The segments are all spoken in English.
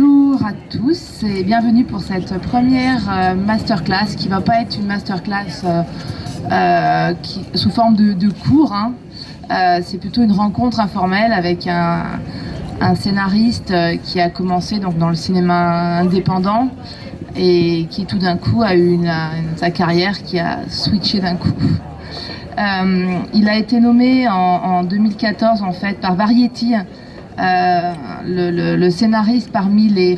Bonjour à tous et bienvenue pour cette première masterclass qui va pas être une masterclass sous forme de cours. Hein. C'est plutôt une rencontre informelle avec un scénariste qui a commencé donc, dans le cinéma indépendant et qui tout d'un coup a eu sa carrière qui a switché d'un coup. Il a été nommé en 2014 en fait par Variety, le scénariste parmi les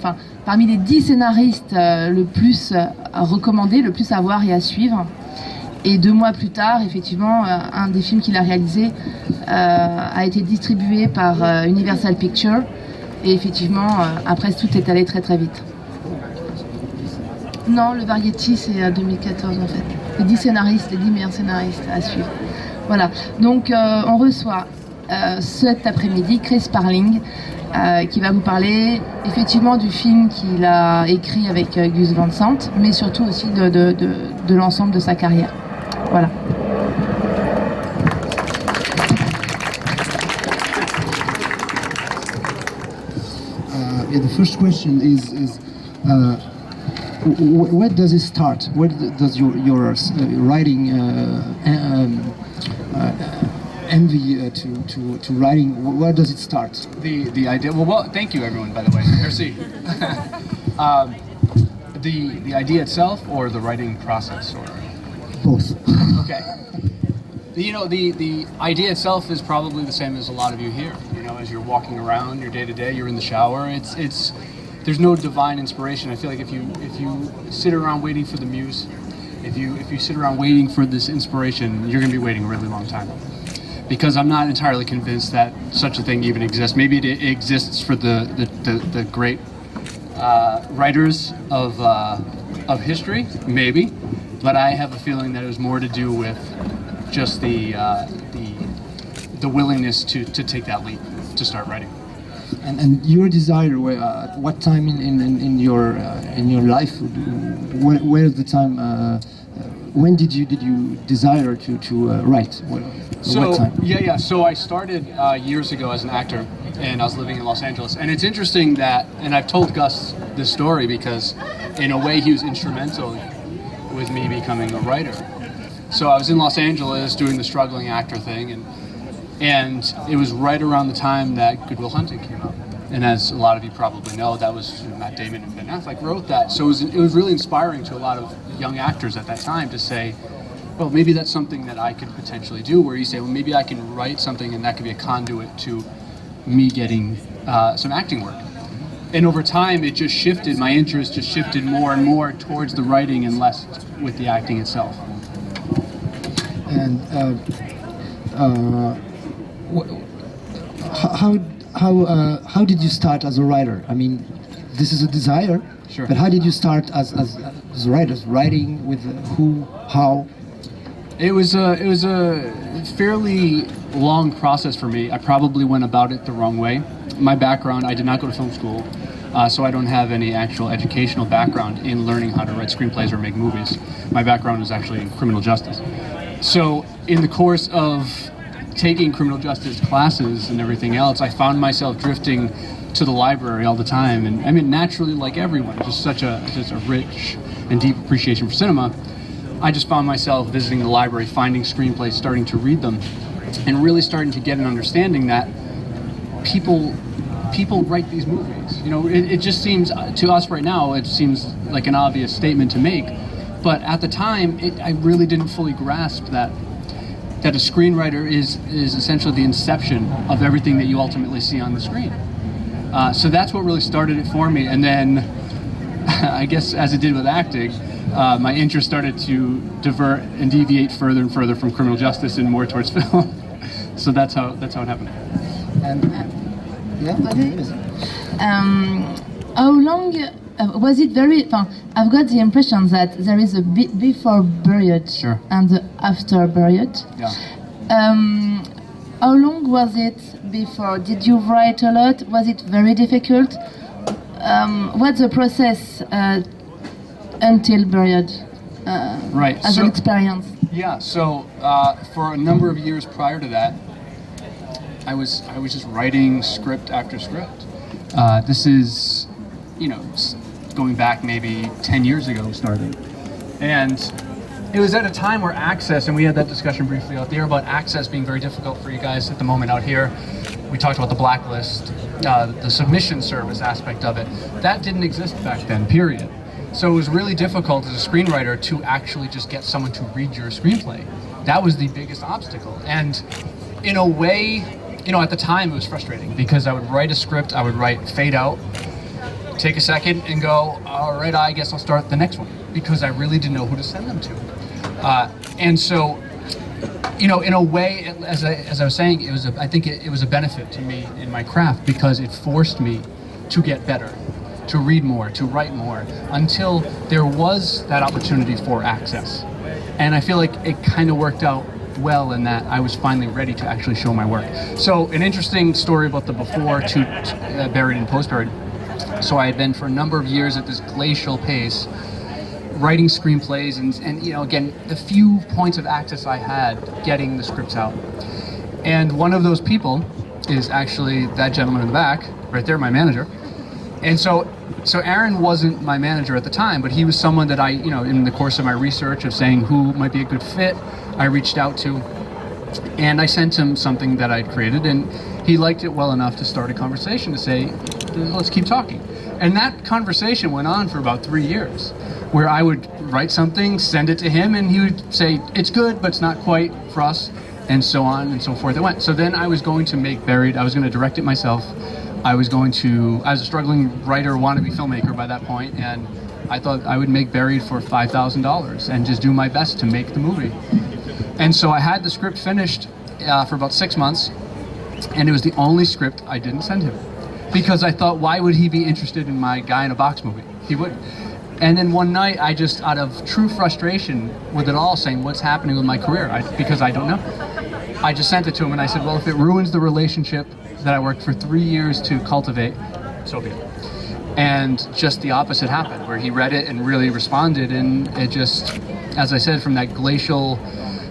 10 scénaristes le plus recommandés, le plus à voir et à suivre. Et 2 mois plus tard, effectivement, un des films qu'il a réalisé a été distribué par Universal Pictures. Et effectivement, après, tout est allé très très vite. Non, le Variety, c'est 2014 en fait. Les 10 scénaristes, les 10 meilleurs scénaristes à suivre. Voilà. Donc, on reçoit cet après-midi Chris Sparling, qui va vous parler effectivement du film qu'il a écrit avec Gus Van Sant, mais surtout aussi de l'ensemble de sa carrière. Voilà. Yeah, the first question is where does it start? Where does your writing envy to writing? Where does it start? The idea. Well, thank you everyone. By the way, merci. The idea itself, or the writing process, or both. Okay. The idea itself is probably the same as a lot of you here. You know, as you're walking around your day to day, you're in the shower. It's there's no divine inspiration. I feel like if you sit around waiting for the muse, if you sit around waiting for this inspiration, you're going to be waiting a really long time. Because I'm not entirely convinced that such a thing even exists. Maybe it exists for the great writers of history, maybe, but I have a feeling that it was more to do with just the willingness to take that leap, to start writing. And your desire, at what time in your life, where the time? When did you desire to write? What time? Yeah. So I started years ago as an actor, and I was living in Los Angeles. And it's interesting that, and I've told Gus this story because, in a way, he was instrumental with me becoming a writer. So I was in Los Angeles doing the struggling actor thing, and it was right around the time that Good Will Hunting came out. And as a lot of you probably know, that was Matt Damon and Ben Affleck wrote that. So it was really inspiring to a lot of young actors at that time to say, well, maybe that's something that I could potentially do, where you say, well, maybe I can write something and that could be a conduit to me getting some acting work. And over time, it just shifted, my interest just shifted more and more towards the writing and less with the acting itself. And how did you start as a writer? I mean, this is a desire, sure. But how did you start as writers? Writing with who, how? It was a fairly long process for me. I probably went about it the wrong way. My background, I did not go to film school, so I don't have any actual educational background in learning how to write screenplays or make movies. My background is actually in criminal justice. So in the course of taking criminal justice classes and everything else, I found myself drifting to the library all the time. And I mean, naturally, like everyone, just a rich and deep appreciation for cinema. I just found myself visiting the library, finding screenplays, starting to read them, and really starting to get an understanding that people write these movies. You know, it just seems, to us right now, it seems like an obvious statement to make. But at the time, I really didn't fully grasp that a screenwriter is essentially the inception of everything that you ultimately see on the screen. So that's what really started it for me. And then, I guess as it did with acting, my interest started to divert and deviate further and further from criminal justice and more towards film. So that's how it happened. And how long was it very? I've got the impression that there is a before period, sure, and the after period. Yeah. How long was it before? Did you write a lot? Was it very difficult? What's the process until period? Right. As an experience. Yeah. So for a number of years prior to that, I was just writing script after script. This is going back maybe 10 years ago started. And it was at a time where access, and we had that discussion briefly out there about access being very difficult for you guys at the moment out here. We talked about the blacklist, the submission service aspect of it. That didn't exist back then, period. So it was really difficult as a screenwriter to actually just get someone to read your screenplay. That was the biggest obstacle. And in a way, at the time it was frustrating because I would write a script, I would write fade out, take a second and go, all right, I guess I'll start the next one, because I really didn't know who to send them to. And so, in a way, as I was saying, I think it was a benefit to me in my craft because it forced me to get better, to read more, to write more, until there was that opportunity for access. And I feel like it kind of worked out well in that I was finally ready to actually show my work. So an interesting story about the before to buried and post-buried. So I had been for a number of years at this glacial pace, writing screenplays and again, the few points of access I had getting the scripts out. And one of those people is actually that gentleman in the back, right there, my manager. And so Aaron wasn't my manager at the time, but he was someone that I, in the course of my research of saying who might be a good fit, I reached out to, and I sent him something that I'd created, and he liked it well enough to start a conversation to say, let's keep talking. And that conversation went on for about 3 years, where I would write something, send it to him, and he would say, it's good, but it's not quite for us, and so on and so forth it went. So then I was going to make Buried, I was going to direct it myself. I was a struggling writer, wannabe filmmaker by that point, and I thought I would make Buried for $5,000 and just do my best to make the movie. And so I had the script finished for about 6 months, and it was the only script I didn't send him. Because I thought, why would he be interested in my guy in a box movie? He wouldn't. And then one night, I just, out of true frustration with it all, saying, what's happening with my career? Because I don't know. I just sent it to him, and I said, well, if it ruins the relationship that I worked for 3 years to cultivate, so be it. And just the opposite happened, where he read it and really responded, and it just, as I said, from that glacial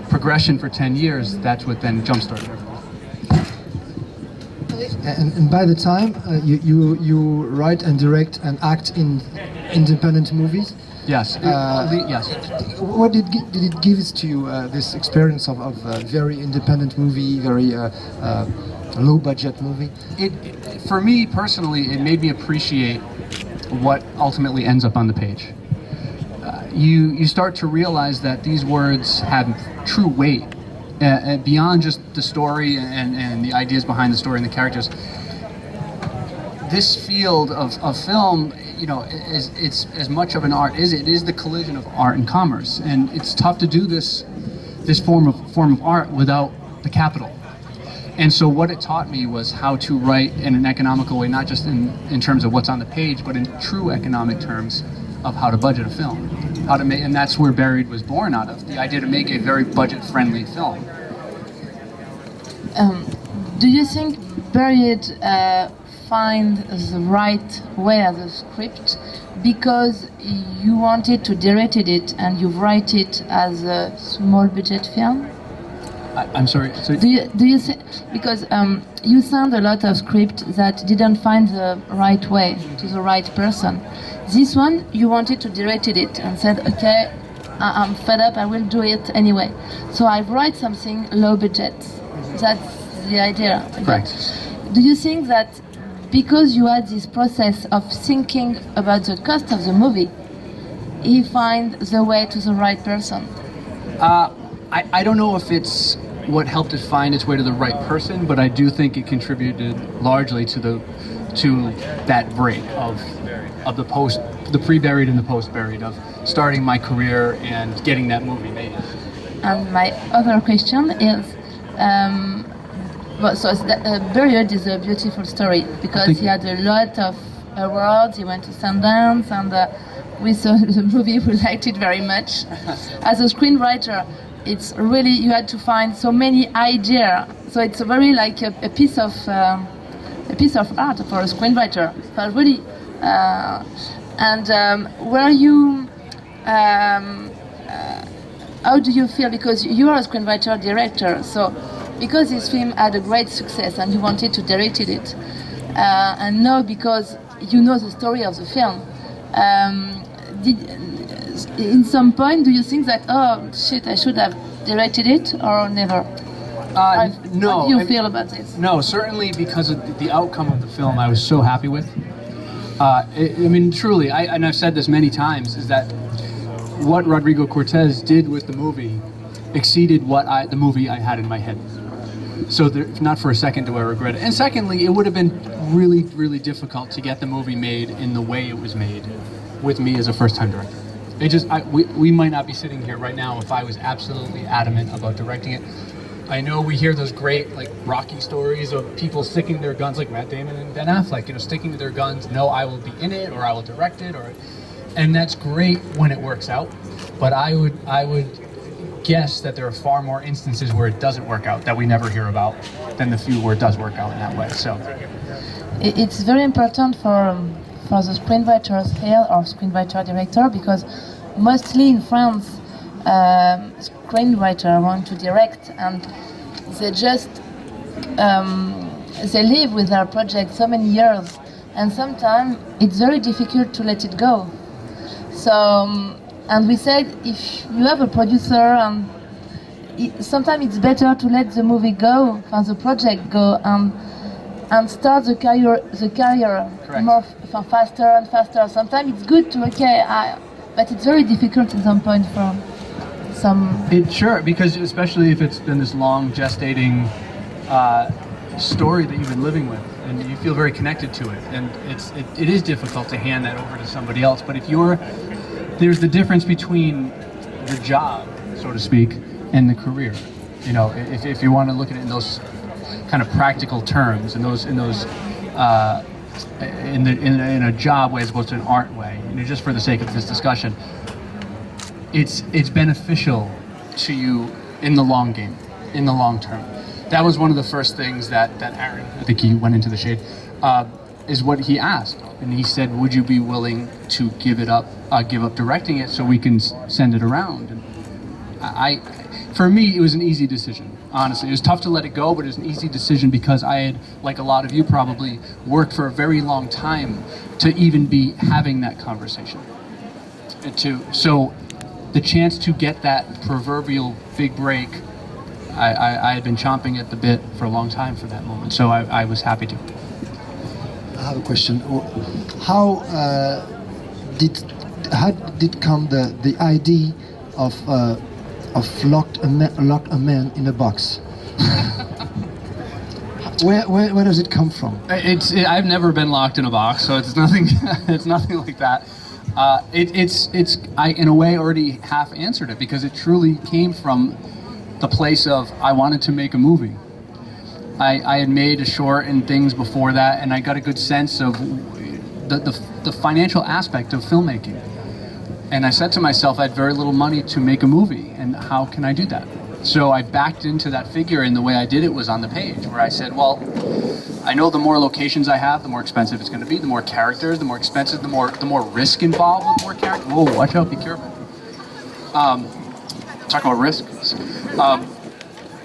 progression for 10 years, that's what then jump-started everything. And by the time you write and direct and act in independent movies, yes, yes. What did it give to you, this experience of a very independent movie, very low budget movie? For me personally, it made me appreciate what ultimately ends up on the page. You start to realize that these words have true weight. Beyond just the story and the ideas behind the story and the characters, this field of film, it's as much of an art as it is the collision of art and commerce, and it's tough to do this form of art without the capital. And so what it taught me was how to write in an economical way, not just in terms of what's on the page, but in true economic terms of how to budget a film. How to make, and that's where Buried was born out of, the idea to make a very budget-friendly film. Do you think Buried find the right way as a script because you wanted to direct it and you write it as a small-budget film? I'm sorry. Do you say, because you send a lot of scripts that didn't find the right way to the right person. This one, you wanted to direct it and said, okay, I'm fed up, I will do it anyway. So I write something low budget. That's the idea. Correct. Do you think that because you had this process of thinking about the cost of the movie, he find the way to the right person? I don't know if it's what helped it find its way to the right person, but I do think it contributed largely to that break of the pre-buried and the post-buried, of starting my career and getting that movie made. And my other question is, Buried is a beautiful story because he had a lot of awards. He went to Sundance, and we saw the movie. We liked it very much. As a screenwriter, it's really, you had to find so many ideas. So it's very like a piece of art for a screenwriter. But really, were you? How do you feel? Because you are a screenwriter director, so because this film had a great success and you wanted to direct it, and now because you know the story of the film. In some point, do you think that, oh shit, I should have directed it, or never? No. How do you feel about this? No, certainly because of the outcome of the film, I was so happy with. I mean, truly, and I've said this many times, is that what Rodrigo Cortés did with the movie exceeded the movie I had in my head. So not for a second do I regret it. And secondly, it would have been really, really difficult to get the movie made in the way it was made with me as a first-time director. We might not be sitting here right now if I was absolutely adamant about directing it. I know we hear those great, like, Rocky stories of people sticking to their guns, like Matt Damon and Ben Affleck, sticking to their guns. No, I will be in it, or I will direct it, and that's great when it works out. But I would guess that there are far more instances where it doesn't work out that we never hear about than the few where it does work out in that way. So it's very important for the screenwriters here or screenwriter director, because mostly in France, screenwriter want to direct, and they just they live with their project so many years, and sometimes it's very difficult to let it go. So and we said, if you have a producer, sometimes it's better to let the movie go, and the project go, and start the career more faster and faster. Sometimes it's good to but it's very difficult at some point for some. Sure, because especially if it's been this long gestating story that you've been living with, and you feel very connected to it, and it is difficult to hand that over to somebody else. But there's the difference between the job, so to speak, and the career. If you want to look at it in those kind of practical terms, in a job way as opposed to an art way, just for the sake of this discussion, it's beneficial to you in the long game, in the long term. That was one of the first things that Aaron, I think he went into the shade, is what he asked, and he said, "Would you be willing to give up directing it so we can send it around?" And for me, it was an easy decision. Honestly, it was tough to let it go, but it was an easy decision because I had, like a lot of you probably, worked for a very long time to even be having that conversation. So the chance to get that proverbial big break, I had been chomping at the bit for a long time for that moment. So I was happy to. I have a question. How did come the idea of locked a man in a box? Where does it come from? I've never been locked in a box, so it's nothing. It's nothing like that. I in a way already half answered it, because it truly came from the place of I wanted to make a movie. I had made a short and things before that, and I got a good sense of the financial aspect of filmmaking. And I said to myself, I had very little money to make a movie, and how can I do that? So I backed into that figure, and the way I did it was on the page, where I said, well, I know the more locations I have, the more expensive it's going to be. The more characters, the more expensive, the more risk involved with more characters. Whoa, watch out, be careful. Talk about risk.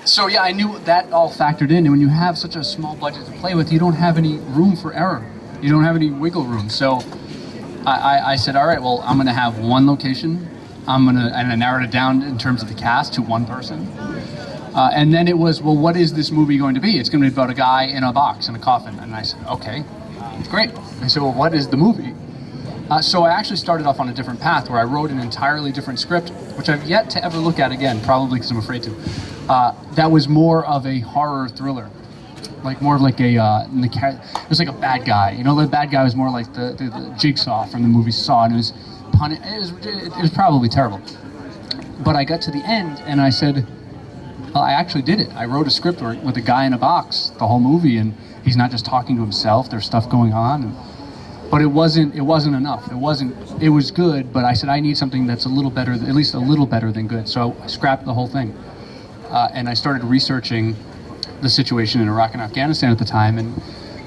So yeah, I knew that all factored in, and when you have such a small budget to play with, you don't have any room for error. You don't have any wiggle room. So I said, all right, well, I'm going to have one location. And I narrowed it down in terms of the cast to one person. And then it was, well, what is this movie going to be? It's going to be about a guy in a box, in a coffin. And I said, okay, great. I said, well, what is the movie? So I actually started off on a different path, where I wrote an entirely different script, which I've yet to ever look at again, probably because I'm afraid to. That was more of a horror thriller. Like more of like it was like a bad guy. The bad guy was more like the Jigsaw from the movie Saw, and it was probably terrible. But I got to the end, and I said, well, I actually did it. I wrote a script with a guy in a box the whole movie, and he's not just talking to himself. There's stuff going on, but it wasn't enough. It was good, but I said I need something that's a little better, at least a little better than good. So I scrapped the whole thing, and I started researching the situation in Iraq and Afghanistan at the time, and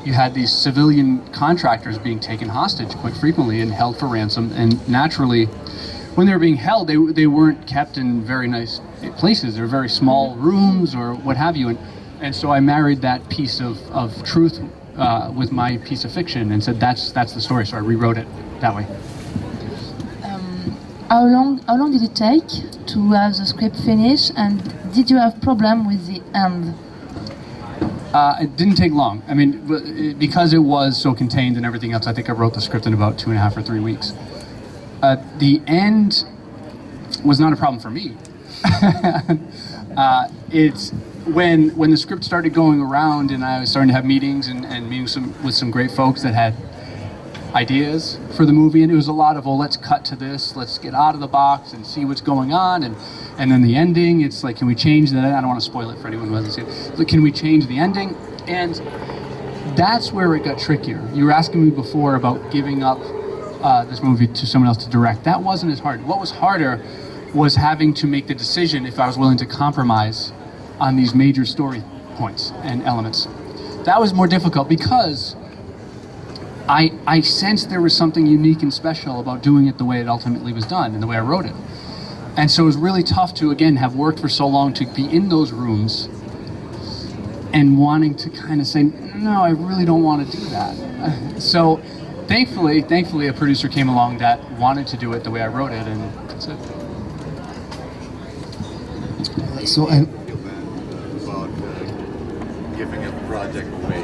you had these civilian contractors being taken hostage quite frequently and held for ransom. And naturally, when they were being held, they weren't kept in very nice places. They were very small rooms or what have you. And so I married that piece of truth with my piece of fiction and said that's the story. So I rewrote it that way. How long did it take to have the script finished, and did you have problem with the end? It didn't take long. I mean, because it was so contained and everything else, I think I wrote the script in about 2.5 or 3 weeks. The end was not a problem for me. It's when the script started going around and I was starting to have meetings and meetings with some great folks that had ideas for the movie, and it was a lot of, oh, let's cut to this, let's get out of the box and see what's going on, and then the ending, it's like, can we change that? I don't want to spoil it for anyone who hasn't seen it, but can we change the ending? And that's where it got trickier. You were asking me before about giving up this movie to someone else to direct. That wasn't as hard. What was harder was having to make the decision if I was willing to compromise on these major story points and elements. That was more difficult because I sensed there was something unique and special about doing it the way it ultimately was done and the way I wrote it. And so it was really tough to, again, have worked for so long to be in those rooms and wanting to kind of say, no, I really don't want to do that. So thankfully, a producer came along that wanted to do it the way I wrote it, and that's it. So about giving a project away,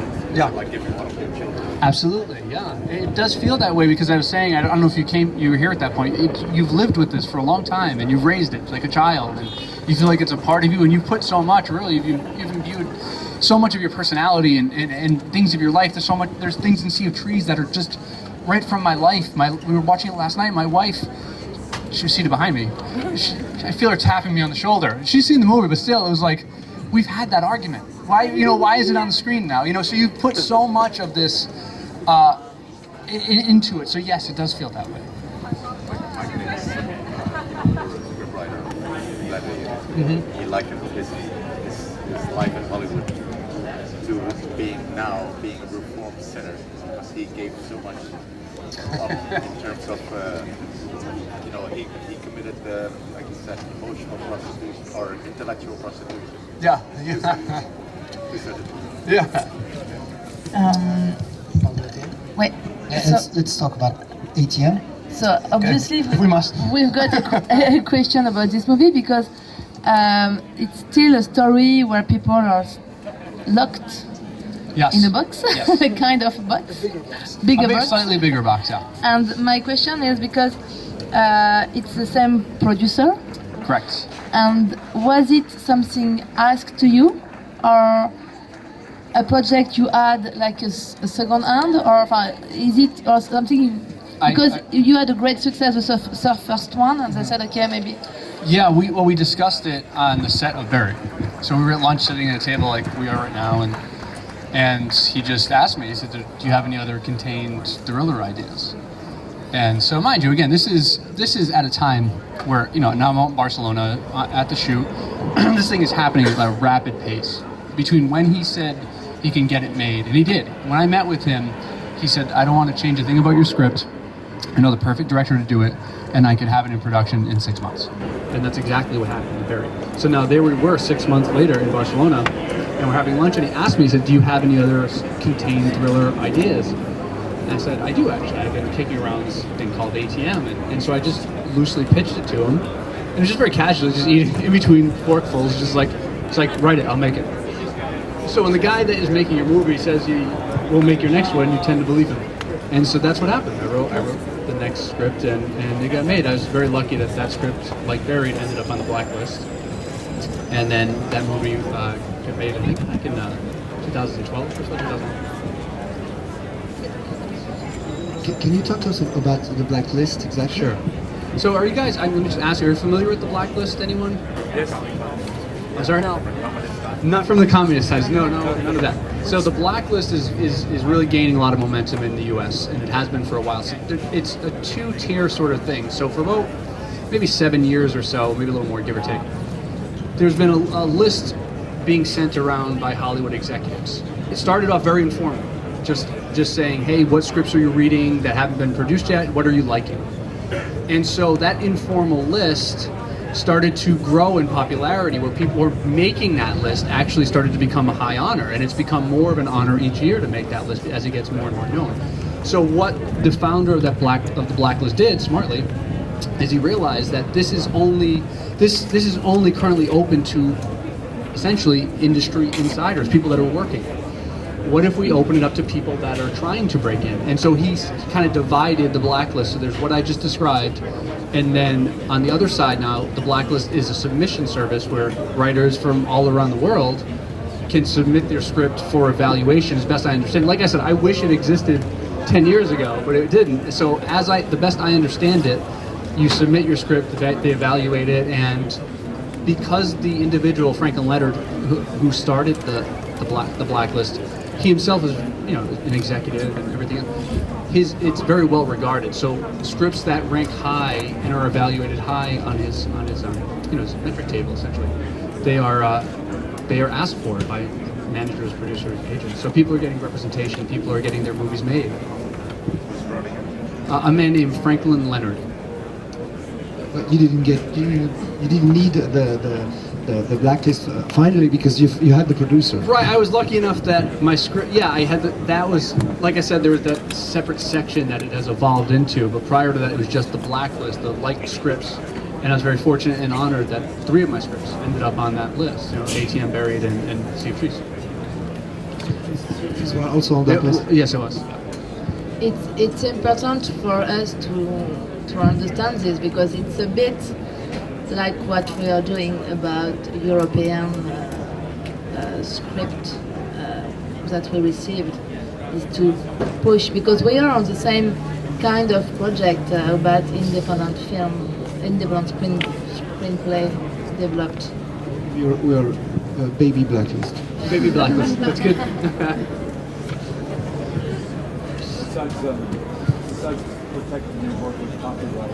like giving one of your children. Absolutely, yeah. It does feel that way because I was saying, I don't know if you were here at that point. You've lived with this for a long time and you've raised it like a child, and you feel like it's a part of you, and you put so much. Really, you've imbued so much of your personality and things of your life. There's things in Sea of Trees that are just right from my life. We were watching it last night. My wife, she was seated behind me. I feel her tapping me on the shoulder. She's seen the movie, but still, it was like, we've had that argument. Why is it on the screen now? So you put so much of this into it. So yes, it does feel that way. He likened his life in Hollywood to being a reform center, because he gave so much in terms of he committed like you said, emotional prostitution or intellectual prostitution. Yeah. Wait. Let's talk about ATM. So obviously we must. We've got a question about this movie because it's still a story where people are locked in a box, Yes. a kind of box, bigger box. Slightly bigger box, yeah. And my question is because it's the same producer. Correct. And was it something asked to you, or a project you had like a second hand, or is it or something? Because you had a great success with the first one, and they said, okay, maybe. Yeah, we discussed it on the set of Buried. So we were at lunch, sitting at a table like we are right now, and he just asked me. He said, "Do you have any other contained thriller ideas?" And so, mind you, again, this is at a time where now I'm out in Barcelona at the shoot. This thing is happening at a rapid pace. Between when he said he can get it made, and he did. When I met with him, he said, "I don't want to change a thing about your script. I know the perfect director to do it, and I could have it in production in 6 months." And that's exactly what happened in Buried. So now there we were 6 months later in Barcelona, and we're having lunch, and he asked me, he said, "Do you have any other contained thriller ideas?" And I said, "I do, actually. I've been kicking around this thing called ATM." And so I just loosely pitched it to him. And it was just very casually, just eating in between forkfuls, just like, it's like, write it, I'll make it. So when the guy that is making your movie says he will make your next one, you tend to believe him. And so that's what happened. I wrote the next script, and it got made. I was very lucky that script, like Buried, ended up on the blacklist. And then that movie got made, I think, back in 2012 or so, 2011. Can you talk to us about the blacklist exactly? Sure. So are you guys, let me just ask you, are you familiar with the blacklist, anyone? Yes. I'm sorry? No. Not from the communist times, no, none of that. So the blacklist is really gaining a lot of momentum in the US, and it has been for a while. So it's a two-tier sort of thing. So for about maybe 7 years or so, maybe a little more, give or take, there's been a list being sent around by Hollywood executives. It started off very informal, just saying, hey, what scripts are you reading that haven't been produced yet? What are you liking? And so that informal list started to grow in popularity, where people were making that list actually started to become a high honor, and it's become more of an honor each year to make that list as it gets more and more known. So what the founder of the Blacklist did smartly is he realized that this is only currently open to essentially industry insiders, people that are working. What if we open it up to people that are trying to break in? And so he's kind of divided the Blacklist. So there's what I just described, and then on the other side now, the Blacklist is a submission service where writers from all around the world can submit their script for evaluation, as best I understand. Like I said, I wish it existed 10 years ago, but it didn't. So the best I understand it, you submit your script, they evaluate it, and because the individual, Franklin Leonard, who started the Blacklist, he himself is, an executive and everything else. It's very well regarded. So scripts that rank high and are evaluated high on his metric table, essentially, they are asked for by managers, producers, agents. So people are getting representation. People are getting their movies made. A man named Franklin Leonard. But you didn't need the blacklist finally because you had the producer. Right, I was lucky enough that my script, I had that was, like I said, there was that separate section that it has evolved into, but prior to that it was just the blacklist, the liked scripts, and I was very fortunate and honored that 3 of my scripts ended up on that list, ATM Buried and Sea of Trees. This one also on that list? Yes, it was. It's important for us to understand this because it's a bit like what we are doing about European script that we received, is to push, because we are on the same kind of project about independent film, independent screenplay developed. We are baby blacklist. Baby blacklist, that's good. Besides protecting your work with copyright,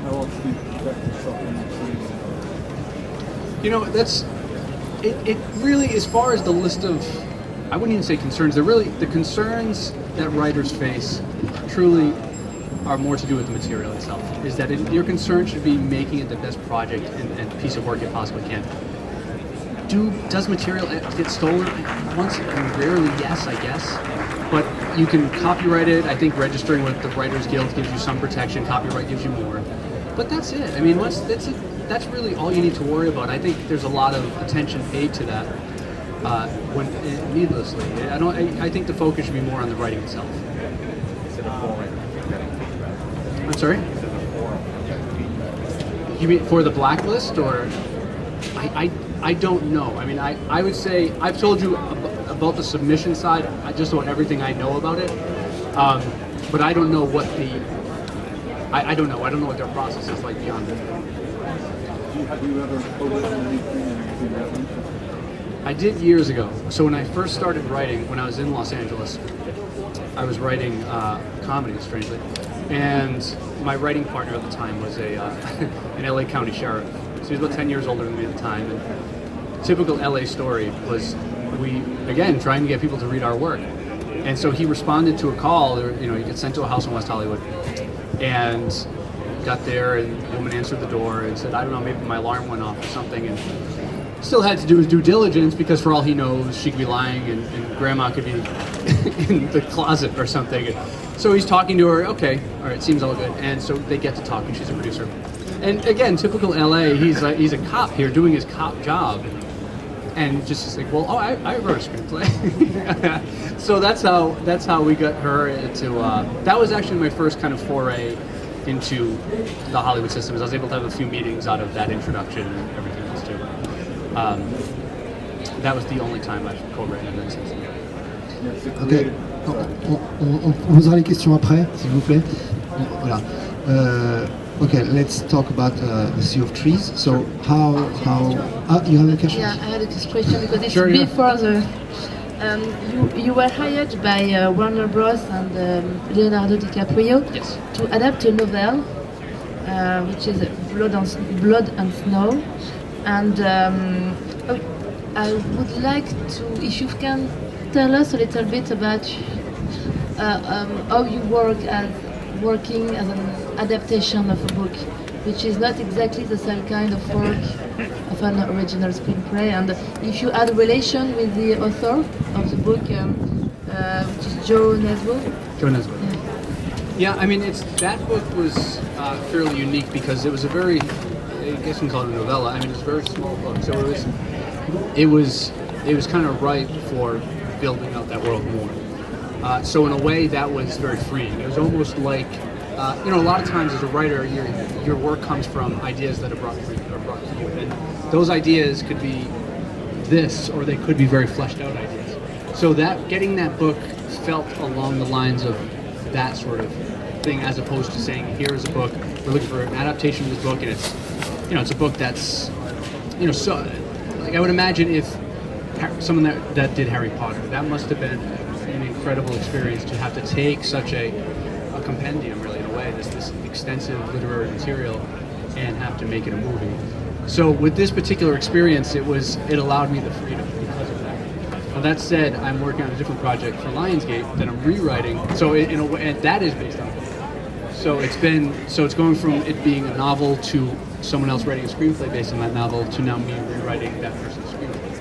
how else do you protect yourself when you're creating? That's it. Really, as far as the list of, I wouldn't even say concerns. The concerns that writers face truly are more to do with the material itself. Is that your concern should be making it the best project and piece of work it possibly can. Does material get stolen? Once and rarely, yes, I guess. But you can copyright it. I think registering with the Writers Guild gives you some protection. Copyright gives you more. But that's it. I mean, that's really all you need to worry about. I think there's a lot of attention paid to that needlessly. I think the focus should be more on the writing itself. I'm sorry? You mean for the blacklist, or I don't know. I mean, I would say I've told you about the submission side. Just about everything I know about it, but I don't know what I don't know what their process is like beyond it. Have you ever co-written anything? I did years ago. So when I first started writing, when I was in Los Angeles, I was writing comedy, strangely, and my writing partner at the time was an LA County sheriff. So he was about 10 years older than me at the time. And typical LA story was again trying to get people to read our work. And so he responded to a call. He gets sent to a house in West Hollywood, and got there, and the woman answered the door and said, I don't know, maybe my alarm went off or something, and still had to do his due diligence because for all he knows, she could be lying and grandma could be in the closet or something. So he's talking to her, okay, all right, seems all good. And so they get to talk, and she's a producer. And again, typical LA, he's a cop here doing his cop job. And just like, well, I wrote a screenplay. So that's how we got her into, that was actually my first kind of foray into the Hollywood system. I was able to have a few meetings out of that introduction and everything else too. That was the only time I've co-written it since. Ok. On posera les questions après, s'il vous plaît. Voilà. Okay, let's talk about the Sea of Trees. So how you have a question? Yeah, I had a question because it's Sure, yeah. before the. You were hired by Warner Bros. And Leonardo DiCaprio Yes. to adapt a novel, which is Blood and Snow. And I would like to, if you can tell us a little bit about how you working as an adaptation of a book. which is not exactly the same kind of work of an original screenplay. And if you had a relation with the author of the book, which is Joe Nesbo. Joe Nesbo. Yeah, I mean, that book was fairly unique because it was a very, I guess you can call it a novella. I mean, it's a very small book, so it was kind of ripe for building out that world more. So in a way, that was very freeing. It was almost like, a lot of times as a writer, your work comes from ideas that are brought to you, and those ideas could be this, or they could be very fleshed out ideas. So that getting that book felt along the lines of that sort of thing, as opposed to saying, here's a book, we're looking for an adaptation of this book, and it's a book that's, so like I would imagine if someone that did Harry Potter, that must have been an incredible experience to have to take such a compendium, really, in a way, this extensive literary material, and have to make it a movie. So with this particular experience, it allowed me the freedom because of that. Now that said, I'm working on a different project for Lionsgate that I'm rewriting. So in a way, and that is based on a book. So it's going from it being a novel to someone else writing a screenplay based on that novel to now me rewriting that person's screenplay.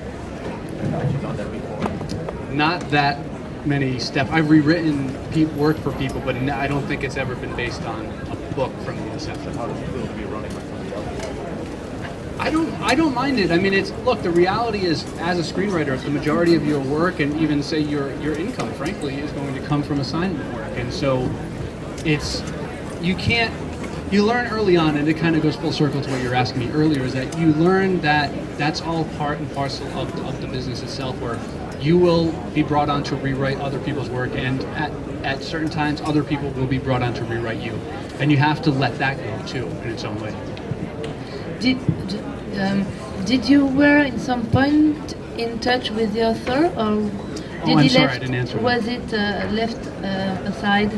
Have you done that before? Not that many steps. I've rewritten work for people, but I don't think it's ever been based on a book from the inception. How does it feel to be running with somebody else? I don't mind it. I mean, the reality is, as a screenwriter, the majority of your work, and even say your income, frankly, is going to come from assignment work, and so you learn early on, and it kind of goes full circle to what you were asking me earlier, is that you learn that that's all part and parcel of the business itself, where you will be brought on to rewrite other people's work, and at certain times, other people will be brought on to rewrite you, and you have to let that go too in its own way. Did you were at some point in touch with the author, or I didn't answer that. Was it left aside?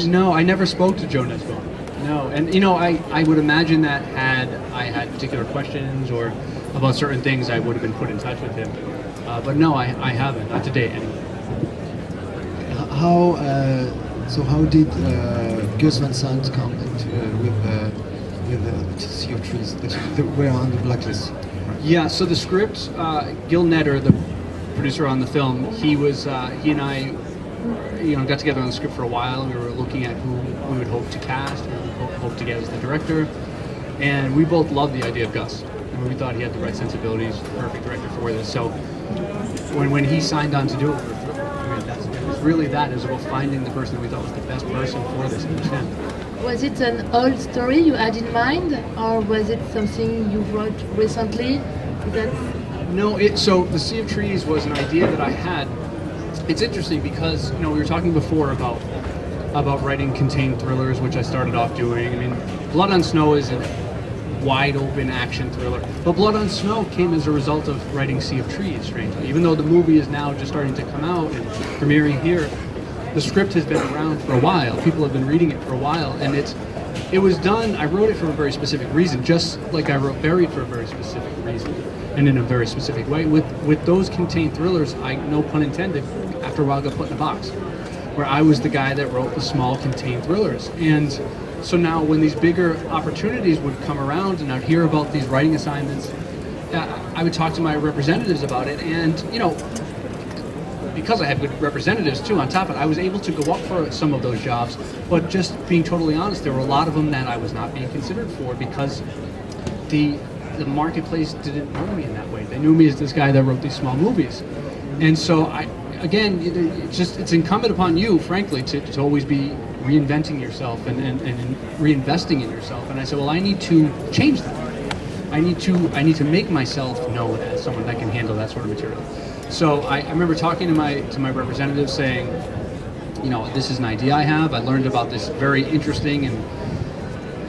No, I never spoke to Joe Nesbo. No, and I would imagine that had I had particular questions or about certain things, I would have been put in touch with him. But no, I haven't, not to date anyway. How did Gus Van Sant come into, with the Sea of Trees that were on the blacklist? Yeah, so the script, Gil Netter, the producer on the film, he and I got together on the script for a while, and we were looking at who we would hope to cast, who we would hope to get as the director, and we both loved the idea of Gus. And we thought he had the right sensibilities, perfect director for this. So when he signed on to do it, it was really that, is about finding the person that we thought was the best person for this. Was it an old story you had in mind, or was it something you wrote recently? No, so the Sea of Trees was an idea that I had. It's interesting because we were talking before about writing contained thrillers, which I started off doing. I mean, Blood on Snow is a wide open action thriller, but Blood on Snow came as a result of writing Sea of Trees, strangely. Even though the movie is now just starting to come out and premiering here, the script has been around for a while. People have been reading it for a while, and it was done. I wrote it for a very specific reason, just like I wrote Buried for a very specific reason, and in a very specific way. With those contained thrillers, I, no pun intended, after a while got put in a box, where I was the guy that wrote the small contained thrillers. And so now when these bigger opportunities would come around and I'd hear about these writing assignments, I would talk to my representatives about it, and because I have good representatives too on top of it, I was able to go up for some of those jobs. But just being totally honest, there were a lot of them that I was not being considered for because the marketplace didn't know me in that way. They knew me as this guy that wrote these small movies. And so it's incumbent upon you, frankly, to always be reinventing yourself and reinvesting in yourself. And I said, well, I need to change that. I need to make myself known as someone that can handle that sort of material. So I remember talking to my representative saying, this is an idea I have. I learned about this very interesting and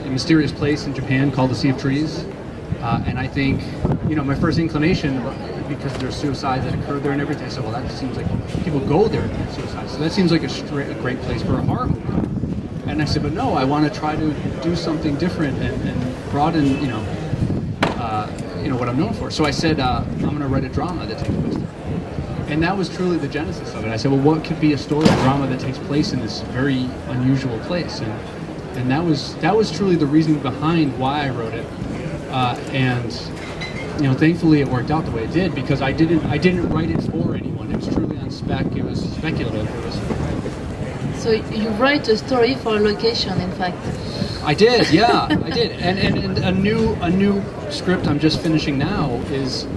mysterious place in Japan called the Sea of Trees. And I think, my first inclination, because there's suicides that occurred there and everything, I said, well, that seems like people go there to commit suicide. So that seems like a great place for a horror movie. And I said, but no, I want to try to do something different and broaden, what I'm known for. So I said, I'm going to write a drama that takes place there. And that was truly the genesis of it. I said, well, what could be a story, a drama that takes place in this very unusual place? And and that was truly the reason behind why I wrote it. And thankfully it worked out the way it did, because I didn't write it for anyone. It was truly on spec. It was speculative. So you write a story for a location, in fact. I did, yeah, I did. And a new script I'm just finishing now is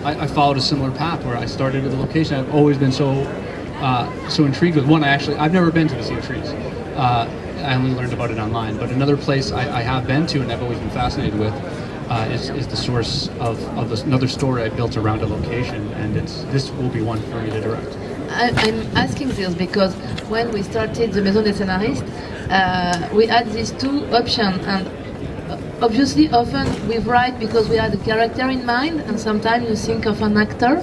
I followed a similar path where I started with a location I've always been so intrigued with. One, I've never been to the Sea of Trees. I only learned about it online. But another place I have been to and I've always been fascinated with is the source of another story I built around a location, and this will be one for me to direct. I'm asking this because when we started the Maison des Scénaristes, we had these two options, and obviously often we write because we had a character in mind, and sometimes you think of an actor,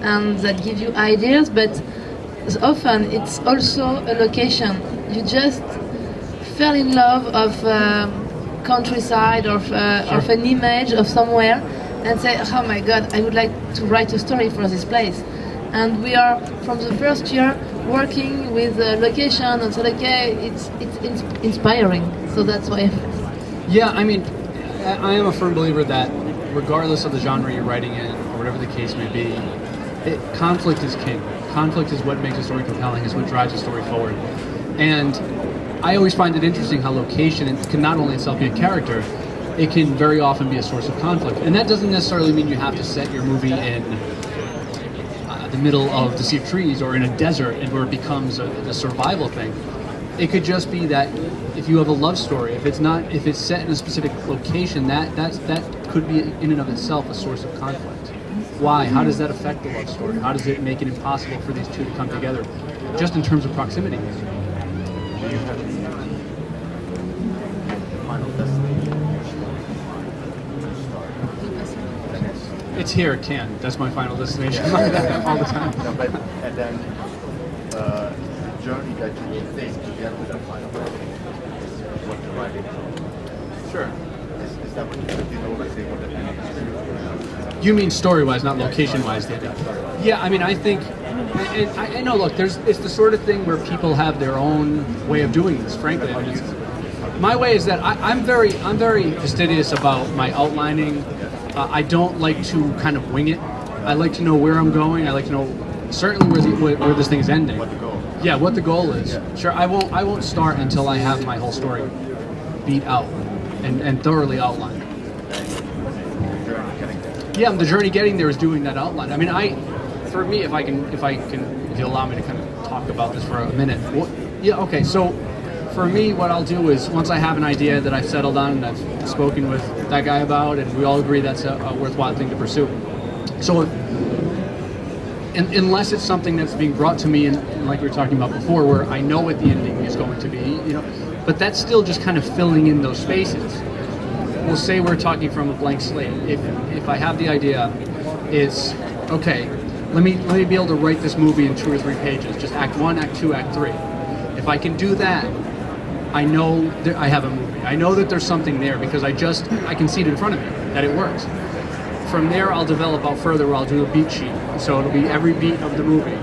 and that gives you ideas, but often it's also a location. You just fell in love of countryside, of an image of somewhere, and say, oh my God, I would like to write a story for this place. And we are, from the first year, working with the location and said, okay, it's inspiring. So that's why. Yeah, I mean, I am a firm believer that regardless of the genre you're writing in, or whatever the case may be, conflict is king. Conflict is what makes a story compelling, is what drives a story forward. And I always find it interesting how location can not only itself be a character, it can very often be a source of conflict. And that doesn't necessarily mean you have to set your movie in the middle of the Sea of Trees or in a desert, and where it becomes a survival thing. It could just be that if you have a love story, if it's set in a specific location, that could be in and of itself a source of conflict. Why? How does that affect the love story? How does it make it impossible for these two to come together, just in terms of proximity? Do you have any final destination? It's here, Cannes. That's my final destination. All the time. No, but, and then the journey that you will take to get to that final destination is what you're writing. Sure. Is that what you know, like say what the ending is? You mean story-wise, not location-wise, David? Yeah, I mean, I think, and I know. Look, it's the sort of thing where people have their own way of doing this. Frankly, I mean, my way is that I'm very fastidious about my outlining. I don't like to kind of wing it. I like to know where I'm going. I like to know certainly where this thing is ending. What the goal? Yeah, what the goal is. Yeah. Sure, I won't start until I have my whole story beat out and thoroughly outlined. Yeah, the journey getting there is doing that outline. I mean, for me, if you allow me to kind of talk about this for a minute. Okay. So, for me, what I'll do is once I have an idea that I've settled on and I've spoken with that guy about, and we all agree that's a worthwhile thing to pursue. So, unless it's something that's being brought to me, and like we were talking about before, where I know what the ending is going to be, but that's still just kind of filling in those spaces. We'll say we're talking from a blank slate. If I have the idea, it's okay. Let me be able to write this movie in 2 or 3 pages, just Act 1, Act 2, Act 3. If I can do that, I know that I have a movie. I know that there's something there because I can see it in front of me that it works. From there, I'll develop out further where I'll do a beat sheet. So it'll be every beat of the movie.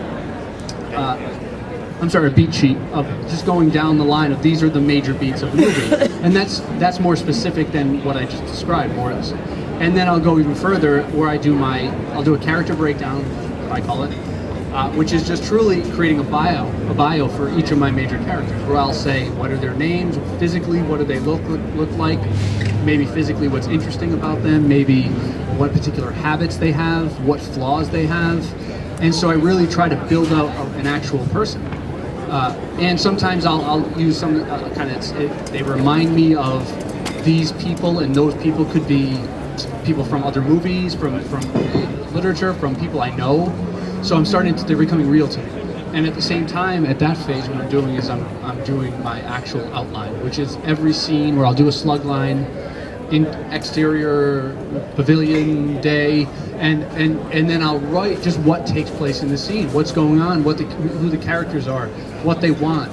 A beat sheet of just going down the line of these are the major beats of the movie. And that's more specific than what I just described, more or less. And then I'll go even further where I'll do a character breakdown, I call it, which is just truly creating a bio for each of my major characters, where I'll say what are their names, physically what do they look like, maybe physically what's interesting about them, maybe what particular habits they have, what flaws they have. And so I really try to build out an actual person. And sometimes I'll use some they remind me of these people, and those people could be people from other movies, from literature, from people I know. So they're becoming real to me. And at the same time, at that phase, what I'm doing is I'm doing my actual outline, which is every scene where I'll do a slug line, in exterior, pavilion, day, and then I'll write just what takes place in the scene, what's going on, who the characters are, what they want.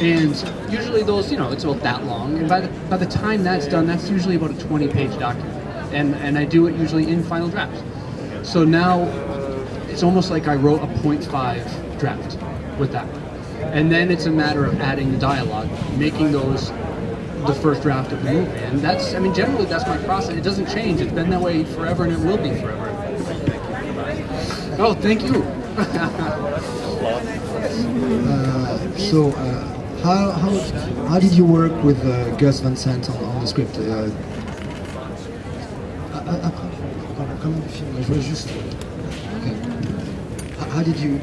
And usually those, it's about that long. And by the time that's done, that's usually about a 20-page document. And I do it usually in final drafts. So now it's almost like I wrote a 0.5 draft with that. And then it's a matter of adding the dialogue, making those the first draft of the movie. And that's, I mean, generally that's my process. It doesn't change. It's been that way forever, and it will be forever. Oh, thank you. So, how did you work with Gus Van Sant on the script? How did you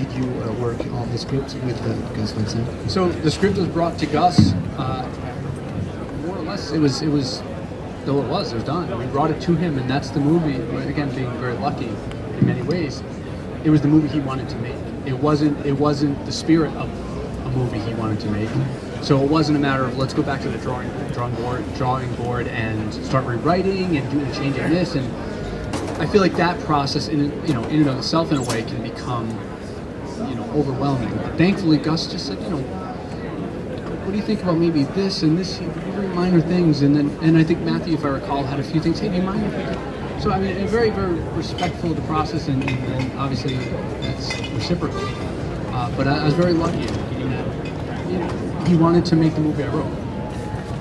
work on the script with Gus Van Sant? So the script was brought to Gus. More or less, it was done. We brought it to him, and that's the movie. Again, being very lucky in many ways, it was the movie he wanted to make. It wasn't the spirit of a movie he wanted to make. So it wasn't a matter of let's go back to the drawing board and start rewriting and changing this. And I feel like that process, in and of itself, in a way, can become, overwhelming. But thankfully, Gus just said, what do you think about maybe this and this, very minor things, and I think Matthew, if I recall, had a few things. Hey, do you mind if we do? So I mean, very, very respectful of the process, and obviously that's reciprocal. But I was very lucky. He wanted to make the movie I wrote.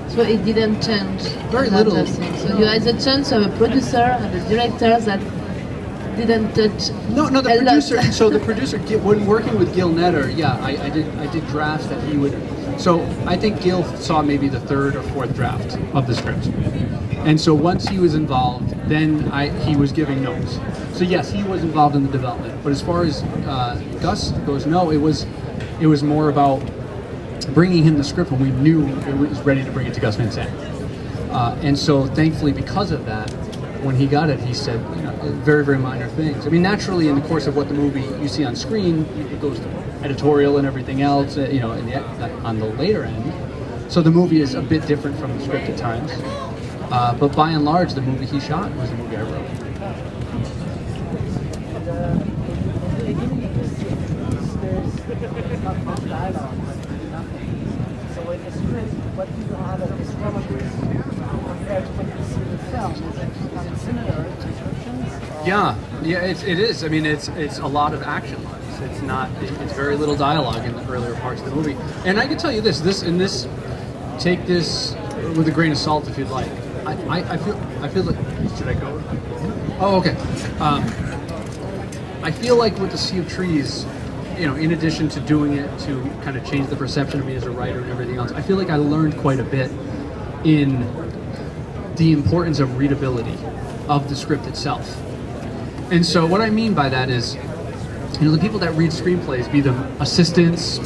So it didn't change. Very little. So you had the chance of a producer and a director that didn't touch. No, the producer. So the producer, when working with Gil Netter, I did drafts that he would. So I think Gil saw maybe the third or fourth draft of the script, and so once he was involved, then he was giving notes. So yes, he was involved in the development. But as far as Gus goes, no, it was more about bringing him the script when we knew it was ready to bring it to Gus Van Sant. And so thankfully, because of that, when he got it, he said, very, very minor things. I mean, naturally, in the course of what the movie you see on screen, it goes to editorial and everything else, on the later end. So the movie is a bit different from the script at times. But by and large, the movie he shot was the movie I wrote. So in the script, what you have at this moment compared to what you see in the film, is it kind of similar descriptions? Yeah, it is. I mean, it's a lot of action lines. It's very little dialogue in the earlier parts of the movie. And I can tell you this, take this with a grain of salt if you'd like. I feel like, should I go? Oh, okay. I feel like with the Sea of Trees, in addition to doing it to kind of change the perception of me as a writer and everything else, I feel like I learned quite a bit in the importance of readability of the script itself. And so what I mean by that is, the people that read screenplays, be them assistants,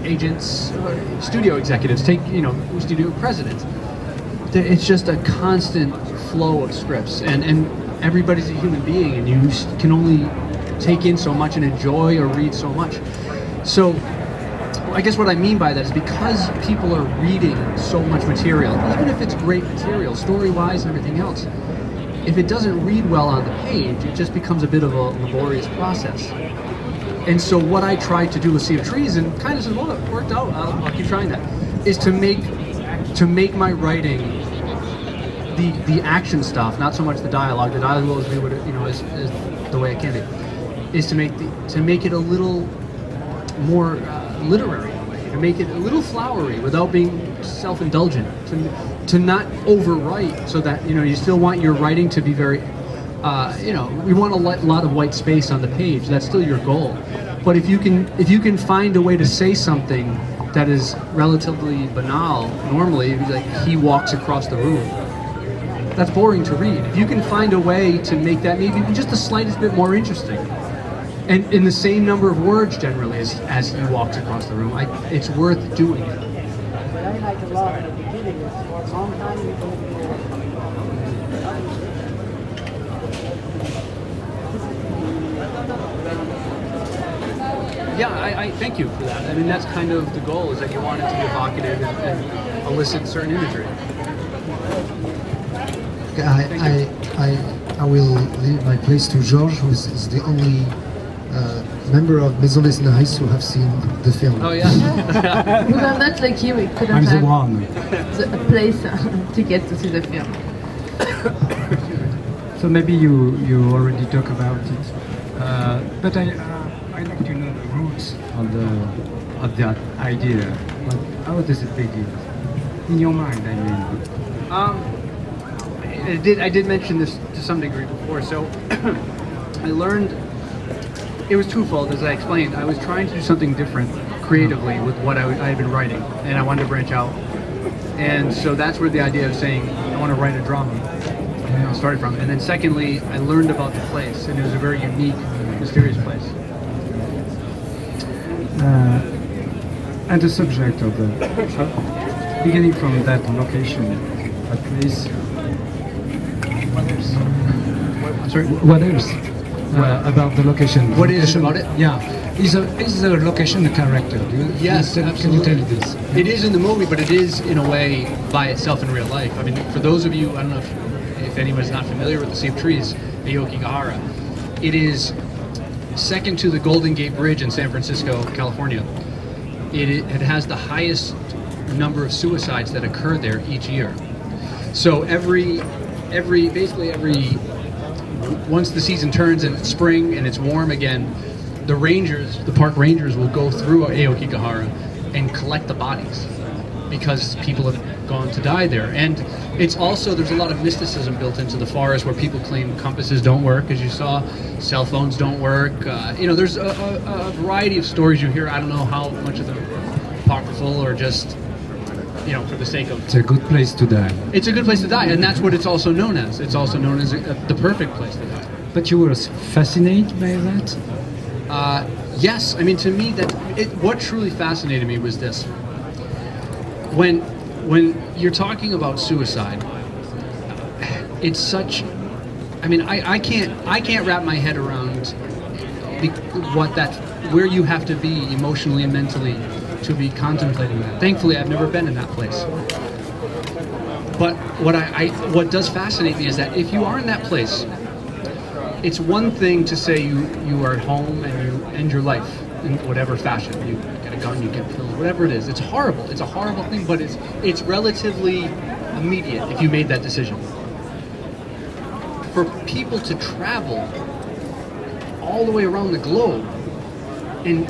agents, studio executives, studio presidents, it's just a constant flow of scripts, and everybody's a human being, and you can only take in so much and enjoy or read so much. So I guess what I mean by that is because people are reading so much material, even if it's great material, story-wise and everything else, if it doesn't read well on the page, it just becomes a bit of a laborious process. And so what I tried to do with Sea of Trees, and kind of said, well, it worked out, I'll keep trying that, is to make my writing the action stuff, not so much the dialogue. The dialogue will be what it, is the way it can be. Is to make it a little more literary, to make it a little flowery without being self-indulgent, to not overwrite, so that you still want your writing to be very, we want a lot of white space on the page. That's still your goal. But if you can find a way to say something that is relatively banal, normally it'd be like he walks across the room. That's boring to read. If you can find a way to make that maybe just the slightest bit more interesting, and in the same number of words generally as he walks across the room, it's worth doing it. What I like a lot at the beginning is for a long time you don't Yeah, I thank you for that. I mean, that's kind of the goal, is that you want it to be evocative and elicit certain imagery. I will leave my place to Georges, who is the only member of Maison des Scénaristes who have seen the film. Oh yeah. We were not lucky, we couldn't I'm the have one. a place to get to see the film. So maybe you already talk about it, but I like to know the roots of that idea. How does it begin? in your mind, I mean. I did mention this to some degree before. So I learned it was twofold, as I explained. I was trying to do something different creatively with what I had been writing, and I wanted to branch out. And so that's where the idea of saying I want to write a drama started from. And then secondly, I learned about the place, and it was a very unique, mysterious place. And the subject of the beginning from that location, that place. I'm sorry. What else about the location? What is about it? Yeah, is the location a character? Yes, Can you absolutely. tell this? It is in the movie, but it is in a way by itself in real life. I mean, for those of you, I don't know if anyone's not familiar with the Sea of Trees, Aokigahara, it is second to the Golden Gate Bridge in San Francisco, California. It has the highest number of suicides that occur there each year. So basically every once the season turns and it's spring and it's warm again, the park rangers will go through Aokigahara and collect the bodies because people have gone to die there. And it's also, there's a lot of mysticism built into the forest where people claim compasses don't work, as you saw, cell phones don't work. There's a variety of stories you hear. I don't know how much of them are apocryphal or just, for the sake of... It's a good place to die. It's a good place to die, and that's what it's also known as. It's also known as the perfect place to die. But you were fascinated by that? Yes, I mean, to me, what truly fascinated me was this. When you're talking about suicide, it's such... I mean, I can't wrap my head around where you have to be emotionally and mentally to be contemplating that. Thankfully, I've never been in that place. But what does fascinate me is that if you are in that place, it's one thing to say you are at home and you end your life in whatever fashion. You get a gun, you get killed, whatever it is. It's horrible. It's a horrible thing, but it's relatively immediate if you made that decision. For people to travel all the way around the globe and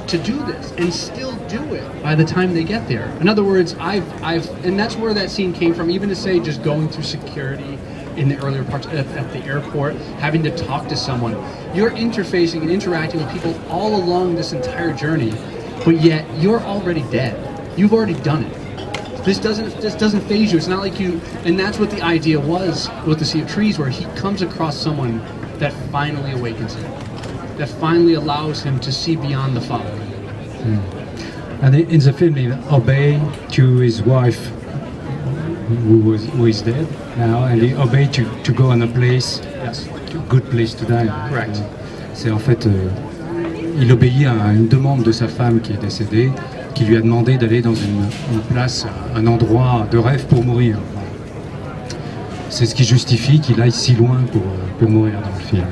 to do this and still do it by the time they get there. In other words, and that's where that scene came from, even to say just going through security in the earlier parts at the airport, having to talk to someone. You're interfacing and interacting with people all along this entire journey, but yet you're already dead. You've already done it. This doesn't faze you. It's not like you, and that's what the idea was with the Sea of Trees, where he comes across someone that finally awakens him, that finally allows him to see beyond the fog. And in the film, he obeyed to his wife, who is dead now, and he obeyed to go on a place, Yes. a good place to die. Correct. C'est en fait, il obéit à une demande de sa femme qui est décédée, qui lui a demandé d'aller dans une place, un endroit de rêve pour mourir. C'est ce qui justifie qu'il aille si loin pour mourir dans le film.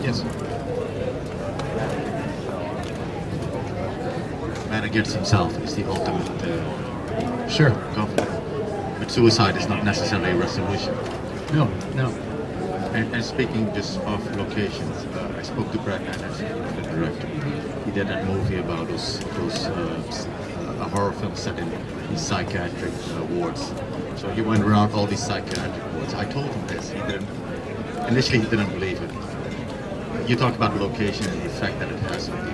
Yes. Man against himself is the ultimate Sure. conflict. But suicide is not necessarily a resolution. No. And speaking just of locations, I spoke to Brad Anderson, the director. He did a movie about a horror film set in these psychiatric wards. So he went around all these psychiatric wards. I told him this. Initially he didn't believe it. You talk about location and the effect that it has with you.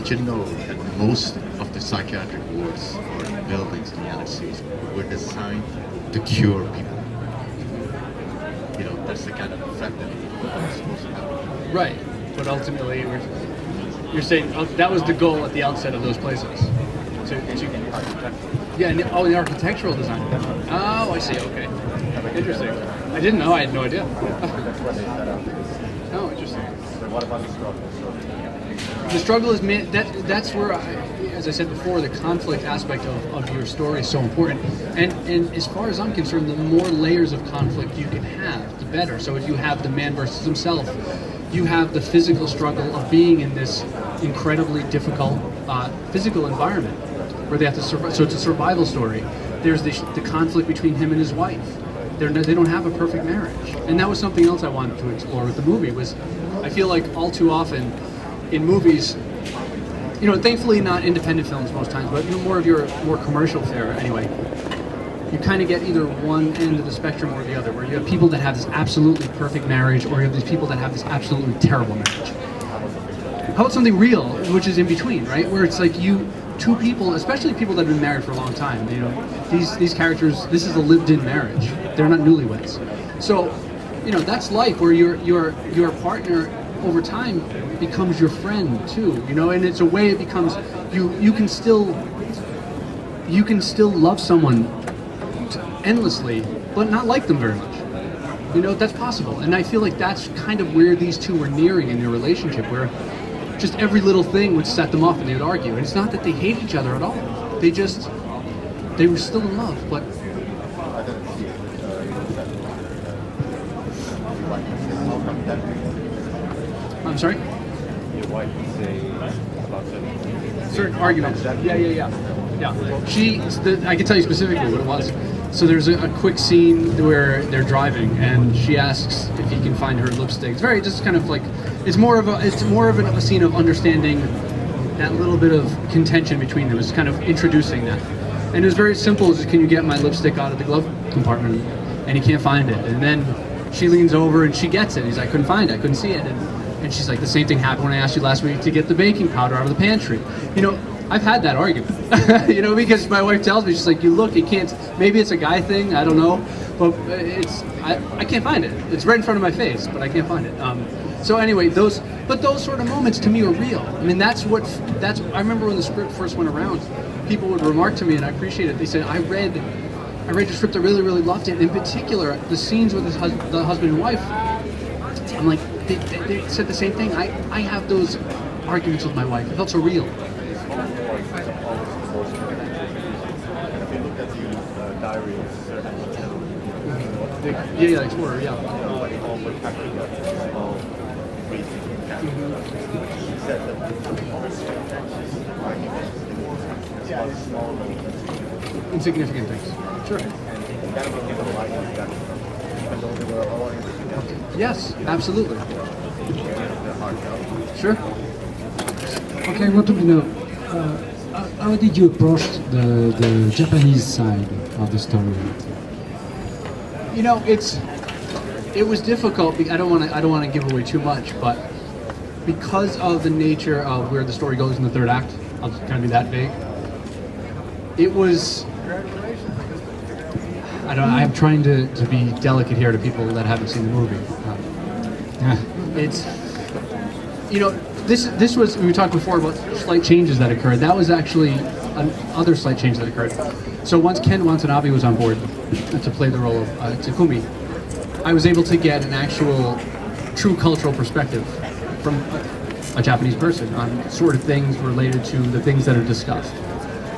Did you know that most of the psychiatric wards or buildings in the United States were designed to cure people? That's the kind of effect that it's supposed to have. Right. But ultimately, you're saying that was the goal at the outset of those places. Yeah, the architectural design. Oh, I see. Okay. Interesting. I didn't know. I had no idea. Oh, interesting. What about the struggle? The struggle is, that's where, as I said before, the conflict aspect of your story is so important. And as far as I'm concerned, the more layers of conflict you can have, the better. So if you have the man versus himself, you have the physical struggle of being in this incredibly difficult physical environment where they have to survive. So it's a survival story. There's the conflict between him and his wife. They don't have a perfect marriage. And that was something else I wanted to explore with the movie. I feel like all too often in movies, thankfully not independent films most times, but more of your more commercial fare anyway. You kind of get either one end of the spectrum or the other, where you have people that have this absolutely perfect marriage, or you have these people that have this absolutely terrible marriage. How about something real, which is in between, right? Where it's like two people, especially people that have been married for a long time, these characters, this is a lived-in marriage. They're not newlyweds. So, that's life, where your partner over time becomes your friend too, and it's a way it becomes, you can still love someone endlessly, but not like them very much. That's possible. And I feel like that's kind of where these two were nearing in their relationship, where just every little thing would set them off and they would argue. And it's not that they hate each other at all. They were still in love, but I'm sorry? Your wife say about certain arguments. Yeah. I can tell you specifically what it was. So there's a quick scene where they're driving, and she asks if he can find her lipstick. It's very just kind of like it's more of a scene of understanding that little bit of contention between them. It's kind of introducing that, and it was very simple. It's just, can you get my lipstick out of the glove compartment? And he can't find it, and then she leans over and she gets it. He's like, I couldn't find it, I couldn't see it, and she's like, the same thing happened when I asked you last week to get the baking powder out of the pantry. I've had that argument, because my wife tells me, she's like, you look, you can't, maybe it's a guy thing, I don't know, but I can't find it. It's right in front of my face, but I can't find it. So anyway, those sort of moments to me are real. I mean, I remember when the script first went around, people would remark to me, and I appreciate it. They said, I read your script, I really, really loved it. In particular, the scenes with the husband and wife, I'm like, they said the same thing. I have those arguments with my wife. It felt so real. If you look at the diary of Yeah, Explorer, yeah. all the packing up, all raising He said that small Insignificant things. Sure. and that will give a light of that, even though they were all insignificant. Yes, absolutely. The heart out. Sure. Okay, I want to know, how did you approach the Japanese side of the story? It was difficult. I don't want to give away too much, but because of the nature of where the story goes in the third act, I'll just kind of be that vague. It was. I'm trying to be delicate here to people that haven't seen the movie. It's. This was, we talked before about slight changes that occurred. That was actually another slight change that occurred. So once Ken Watanabe was on board to play the role of Takumi, I was able to get an actual true cultural perspective from a Japanese person on sort of things related to the things that are discussed.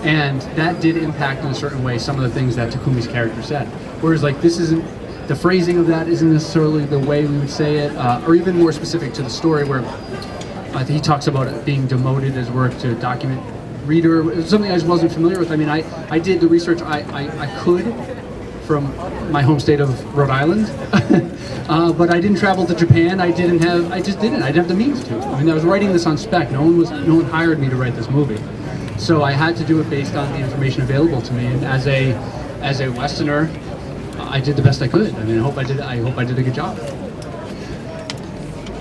And that did impact in a certain way some of the things that Takumi's character said. Whereas the phrasing of that isn't necessarily the way we would say it, or even more specific to the story where he talks about it being demoted as work to document reader. It was something I just wasn't familiar with. I mean, I did the research I could from my home state of Rhode Island, but I didn't travel to Japan. I didn't have the means to. I mean, I was writing this on spec. No one hired me to write this movie, so I had to do it based on the information available to me. And as a Westerner, I did the best I could. I mean, I hope I did a good job.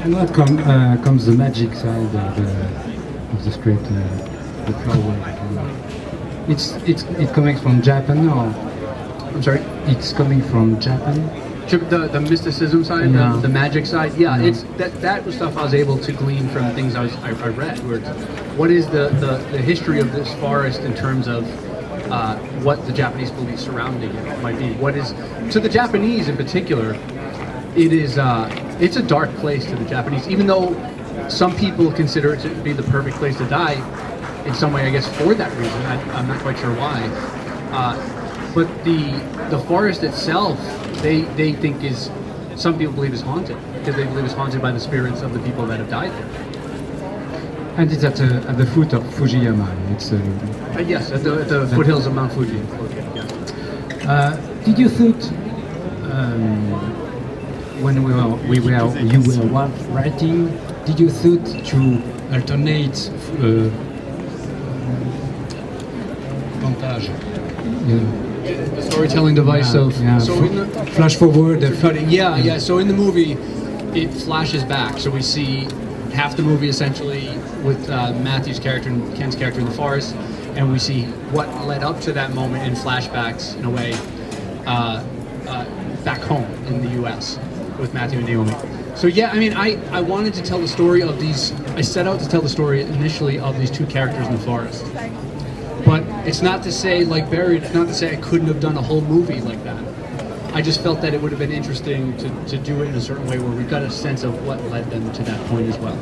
And what comes the magic side of the script, the flower? It's coming from Japan, or I'm sorry? It's coming from Japan. The mysticism side, Yeah. the magic side, yeah. Yeah. It's that was stuff I was able to glean from things I read. Where what is the history of this forest in terms of what the Japanese belief surrounding it might be? What is, to the Japanese in particular, it is it's a dark place to the Japanese. Even though some people consider it to be the perfect place to die, in some way, I guess for that reason. I'm not quite sure why. But the forest itself, they think is, some people believe is haunted, because they believe it's haunted by the spirits of the people that have died there. And it's at the foot of Fujiyama. It's Yes, at the foothills of Mount Fuji. Yeah. Did you think when you were writing? Did you think to alternate montage. The storytelling device of Flash forward. cutting. Yeah. So in the movie, it flashes back. So we see half the movie essentially with Matthew's character and Ken's character in the forest, and we see what led up to that moment in flashbacks, in a way, back home in the U.S. with Matthew and Naomi. So yeah, I mean, I wanted to tell the story of these. I set out to tell the story initially of these two characters in the forest. But it's not to say, like Buried, it's not to say I couldn't have done a whole movie like that. I just felt that it would have been interesting to do it in a certain way where we got a sense of what led them to that point as well.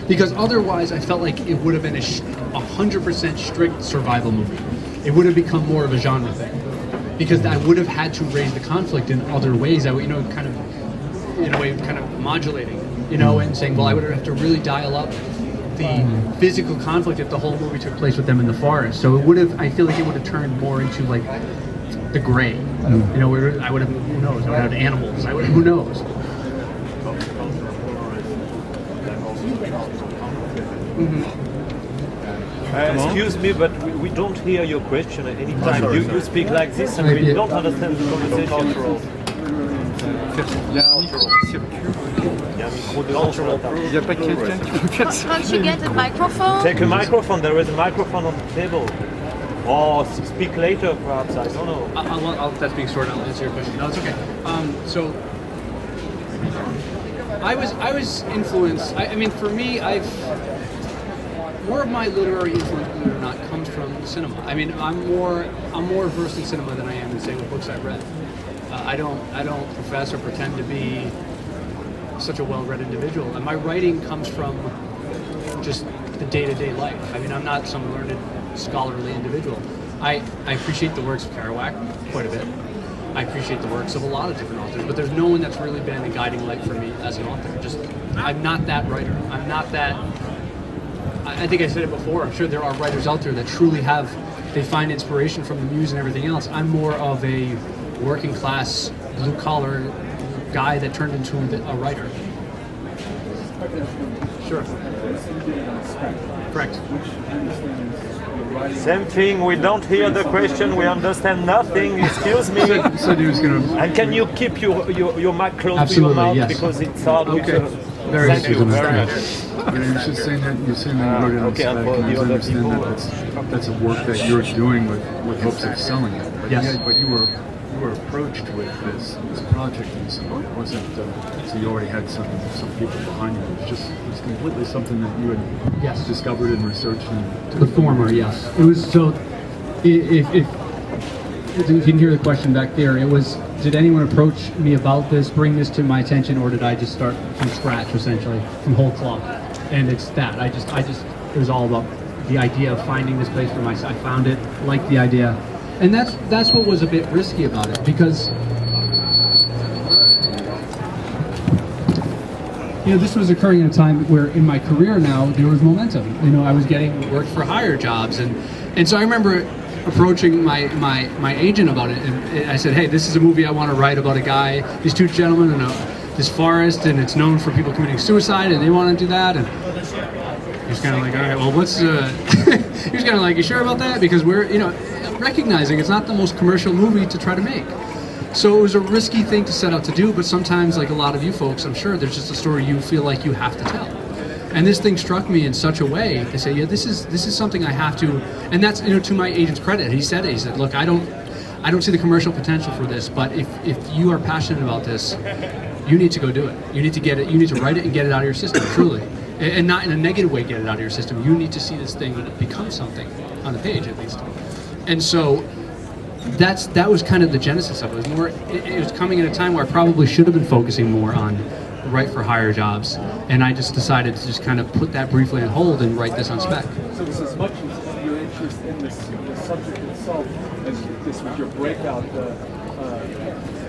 Because otherwise, I felt like it would have been a 100% strict survival movie. It would have become more of a genre thing. Because I would have had to raise the conflict in other ways. I would, kind of, in a way, kind of modulating, and saying, well, I would have to really dial up the physical conflict if the whole movie took place with them in the forest. So it would have, I feel like it would have turned more into like the gray. Where I would have, who knows, I would have had animals, who knows. Excuse me, but we don't hear your question at any time. You speak like this and we don't understand the conversation. Can't you get a microphone? Take a microphone, there is a microphone on the table. Or speak later, perhaps, I don't know. That's being short, I'll answer your question. No, it's okay. So, I was influenced, I mean, for me, more of my literary influence, believe it or not, comes from cinema. I mean, I'm more versed in cinema than I am in, say, what books I've read. I don't profess or pretend to be such a well-read individual, and my writing comes from just the day-to-day life. I mean, I'm not some learned, scholarly individual. I appreciate the works of Kerouac quite a bit. I appreciate the works of a lot of different authors, but there's no one that's really been a guiding light for me as an author. I'm not that writer. I'm not that. I think I said it before. I'm sure there are writers out there that truly they find inspiration from the muse and everything else. I'm more of a working class, blue collar guy that turned into a writer. Sure. Correct. Same thing, we don't hear the question, we understand nothing, excuse me. Said he was going to... And can you keep your mic close Absolutely, to your mouth, yes. because it's hard Okay. Thank you very much. You're just saying that you wrote it on Okay, spec, and for and the you other understand people, that that's a work that you're doing with hopes of selling it. But, Yes. but you were approached with this project, and so it wasn't. So you already had some people behind you. It was completely something that you had discovered and researched. The former, yes. It was so. If you didn't hear the question back there, it was: did anyone approach me about this, bring this to my attention, or did I just start from scratch, essentially, from whole cloth? And it's that I just it was all about the idea of finding this place for myself. I found it, liked the idea. And that's what was a bit risky about it, because this was occurring at a time where in my career now there was momentum. I was getting work for hire jobs, and so I remember approaching my agent about it, and I said, hey, this is a movie I want to write about a guy, these two gentlemen in this forest, and it's known for people committing suicide, and they want to do that, and he's kind of like, all right, well, what's he's kind of like, you sure about that? Because we're recognizing it's not the most commercial movie to try to make. So it was a risky thing to set out to do, but sometimes, like a lot of you folks, I'm sure there's just a story you feel like you have to tell. And this thing struck me in such a way to say, yeah, this is something I have to, and that's to my agent's credit. He said, look, I don't see the commercial potential for this, but if you are passionate about this, you need to go do it. You need to get it. You need to write it and get it out of your system, truly, and not in a negative way. Get it out of your system. You need to see this thing become something on the page, at least. And so that was kind of the genesis of it. It was coming at a time where I probably should have been focusing more on write for hire jobs, and I just decided to just kind of put that briefly on hold and write this on spec. So it's as much as your interest in this subject itself as this was your breakout.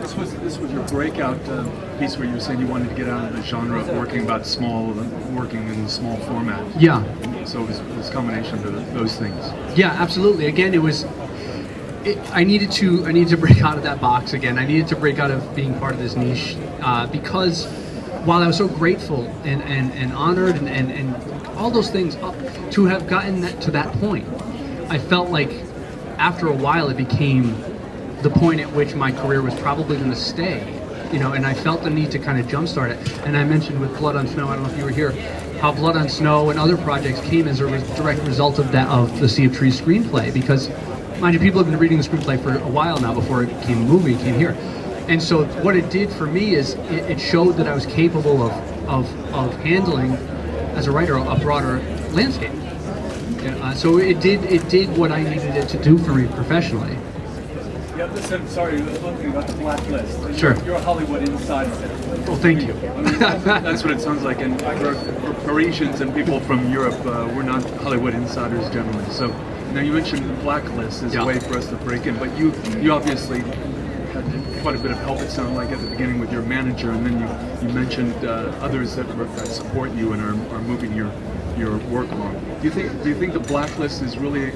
This was your breakout piece where you were saying you wanted to get out of the genre of working in small format. Yeah. So it was a combination of those things. Yeah, absolutely. Again, I needed to break out of that box again. I needed to break out of being part of this niche because while I was so grateful and honored and all those things to have gotten to that point, I felt like after a while, it became the point at which my career was probably going to stay, you know, and I felt the need to kind of jumpstart it. And I mentioned with Blood on Snow, I don't know if you were here, how Blood on Snow and other projects came as a direct result of that, of the Sea of Trees screenplay, because mind you, people have been reading the screenplay for a while now before it became a movie, came here. And so what it did for me is it showed that I was capable of handling, as a writer, a broader landscape. So it did what I needed it to do for me professionally. Yeah, listen, sorry, one thing about the blacklist. Sure. You're a Hollywood insider. Well, thank you. I mean, that's what it sounds like. And for Parisians and people from Europe, we're not Hollywood insiders generally. So now you mentioned the blacklist as a way for us to break in, but you obviously had quite a bit of help, it sounded like, at the beginning with your manager, and then you mentioned others that support you and are moving your work along. Do you think the blacklist is really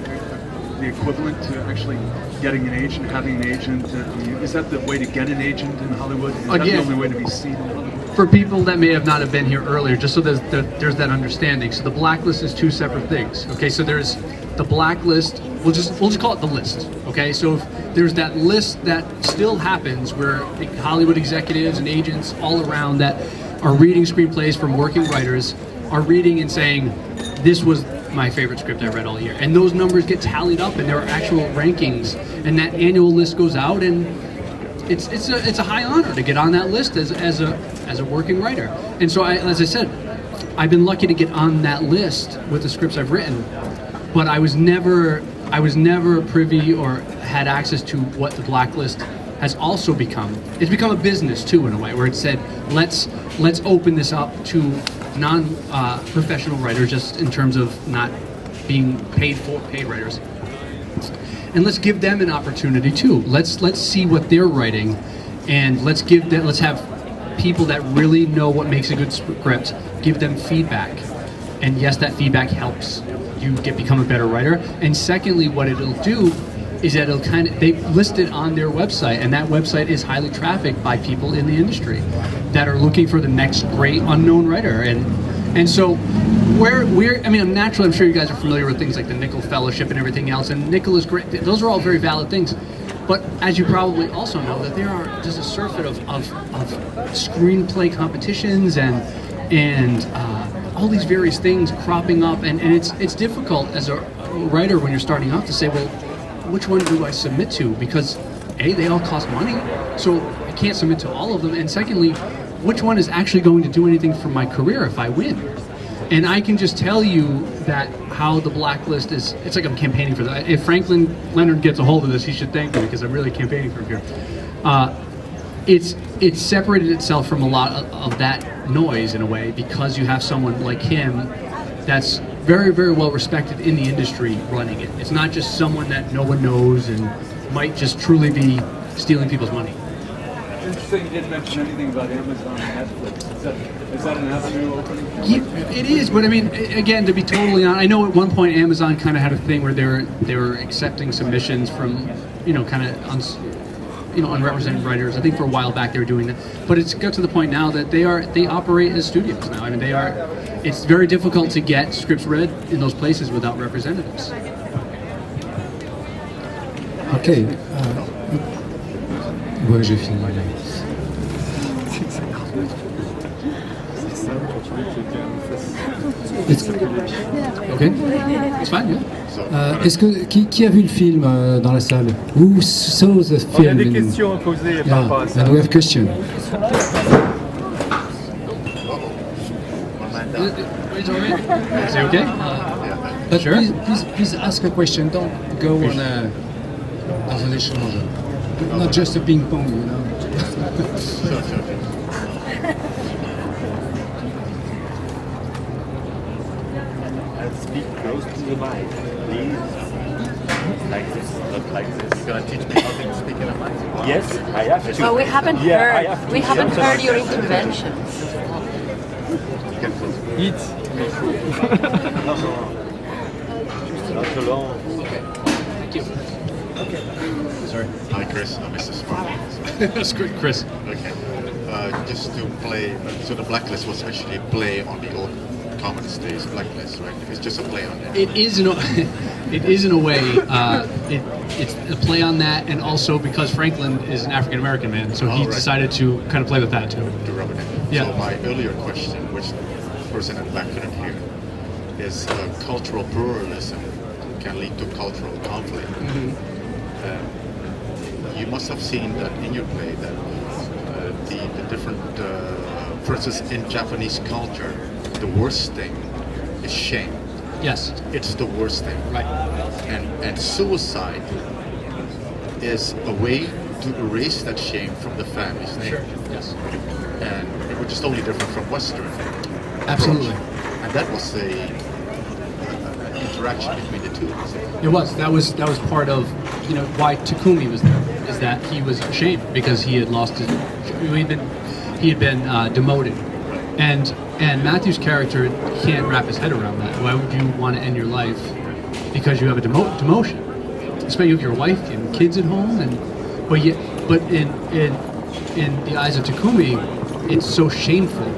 the equivalent to actually getting an agent, having an agent? Is that the way to get an agent in Hollywood? Is that the only way to be seen in Hollywood? For people that may have not have been here earlier, just so there's that understanding. So the blacklist is two separate things. Okay, so there's the blacklist. We'll just call it the list. Okay, so if there's that list that still happens where Hollywood executives and agents all around that are reading screenplays from working writers are reading and saying, this was my favorite script I read all year, and those numbers get tallied up, and there are actual rankings, and that annual list goes out, and it's a high honor to get on that list as a working writer. And so, as I said, I've been lucky to get on that list with the scripts I've written, but I was never privy or had access to what the blacklist has also become. It's become a business too, in a way, where it said, let's open this up to non-professional writers, just in terms of not being paid writers, and let's give them an opportunity too. Let's see what they're writing, and let's have people that really know what makes a good script, give them feedback, and yes, that feedback helps you become a better writer. And secondly, what it'll do is that they list it on their website, and that website is highly trafficked by people in the industry that are looking for the next great unknown writer. And so I'm sure you guys are familiar with things like the Nicholl Fellowship and everything else, and Nicholl is great. Those are all very valid things. But as you probably also know, that there are just a surfeit of screenplay competitions and all these various things cropping up, and it's difficult as a writer when you're starting out to say, well, which one do I submit to? Because A, they all cost money, so I can't submit to all of them, and secondly, which one is actually going to do anything for my career if I win? And I can just tell you that how the blacklist is, it's like I'm campaigning for that. If Franklin Leonard gets a hold of this, he should thank me, because I'm really campaigning for him here. It's separated itself from a lot of that noise in a way, because you have someone like him that's very, very well respected in the industry running it. It's not just someone that no one knows and might just truly be stealing people's money. Interesting you didn't mention anything about Amazon and Netflix. Is that an avenue opening? It is, but I mean, again, to be totally honest, I know at one point Amazon kind of had a thing where they were accepting submissions from, unrepresented writers. I think for a while back they were doing that, but it's got to the point now that they operate as studios now. I mean, it's very difficult to get scripts read in those places without representatives. Ok. Ouais, j'ai fini. Okay, it's fine. Yeah. Est-ce que qui a vu le film dans la salle? Who saw the film? Il y a des questions à poser par rapport à ça. And we have questions. Is it okay? But Sure. please ask a question. Don't go on dans un échange. Not just a ping pong, you know. Speak close to the mic, please. Like this, not like this. You're gonna teach me how to speak in a mic? Yes, I have to. Well, we haven't heard your intervention. Eat. Not so long. Thank you. Okay. Sorry. Hi, Chris. I'm Mr. Sparling. That's great, Chris. Okay. Just to play, so the blacklist was actually play on the old Commons Day's Blacklist, right? It's just a play on that. It is in a, it is in a way. It's a play on that, and also because Franklin is an African American man, so he decided to kind of play with that too. To rub it in. Yeah. So my earlier question, which the person in the back couldn't hear, is cultural pluralism can lead to cultural conflict. You must have seen that in your play that the different, for instance, in Japanese culture, the worst thing is shame. Yes. It's the worst thing. Right. And suicide is a way to erase that shame from the family's name. Sure. Yes. And it was just totally different from Western. Absolutely. Approach. And that was an interaction between the two. It was. That was part of, why Takumi was there. Is that he was ashamed because he had lost his. He had been demoted, and Matthew's character can't wrap his head around that. Why would you want to end your life because you have a demotion? Especially if you have your wife and kids at home, but in the eyes of Takumi, it's so shameful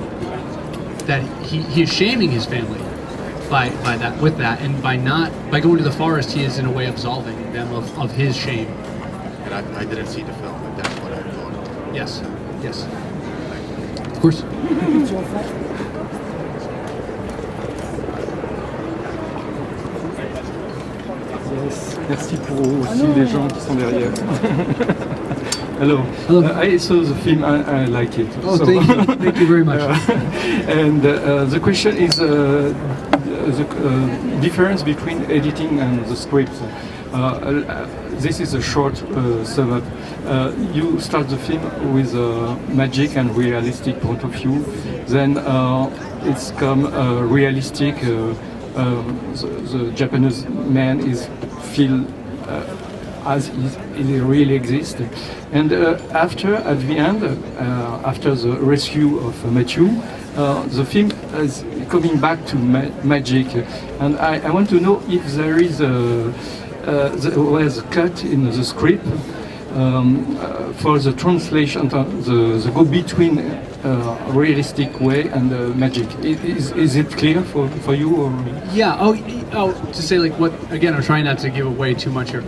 that he is shaming his family by that, and by going to the forest, he is in a way absolving them of his shame. And I didn't see the film, but that's what I thought. Yes. Of course. Yes. Merci pour aussi les gens qui sont derrière. Hello. I saw the film. I like it. Oh, so. Thank you very much. And the question is the difference between editing and the script. This is a short sum up. You start the film with magic and realistic point of view. Then it's come realistic. The Japanese man is feel as he really exists. And after, at the end, after the rescue of Matthew, the film is coming back to magic. And I want to know if there is was a cut in the script for the translation, the go between realistic way and magic. Is it clear for you? Or? Yeah. Oh, to say like what? Again, I'm trying not to give away too much here.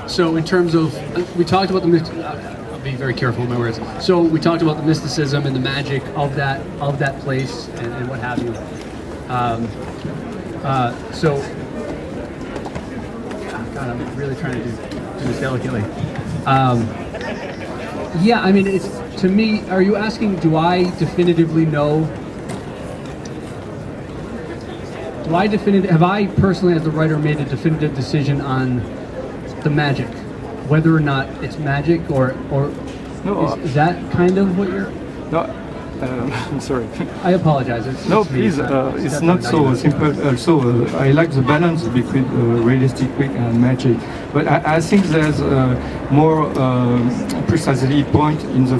So in terms of, we talked about I'll be very careful with my words. So we talked about the mysticism and the magic of that place and what have you. So, God, I'm really trying to do this delicately. Yeah, I mean, it's, to me, are you asking, do I definitively know? Have I personally, as the writer, made a definitive decision on the magic, whether or not it's magic or no, is that kind of what you're? No, I'm sorry. I apologize. No, please. It's not so simple. Also, I like the balance between realistic and magic, but I think there's more precisely point in the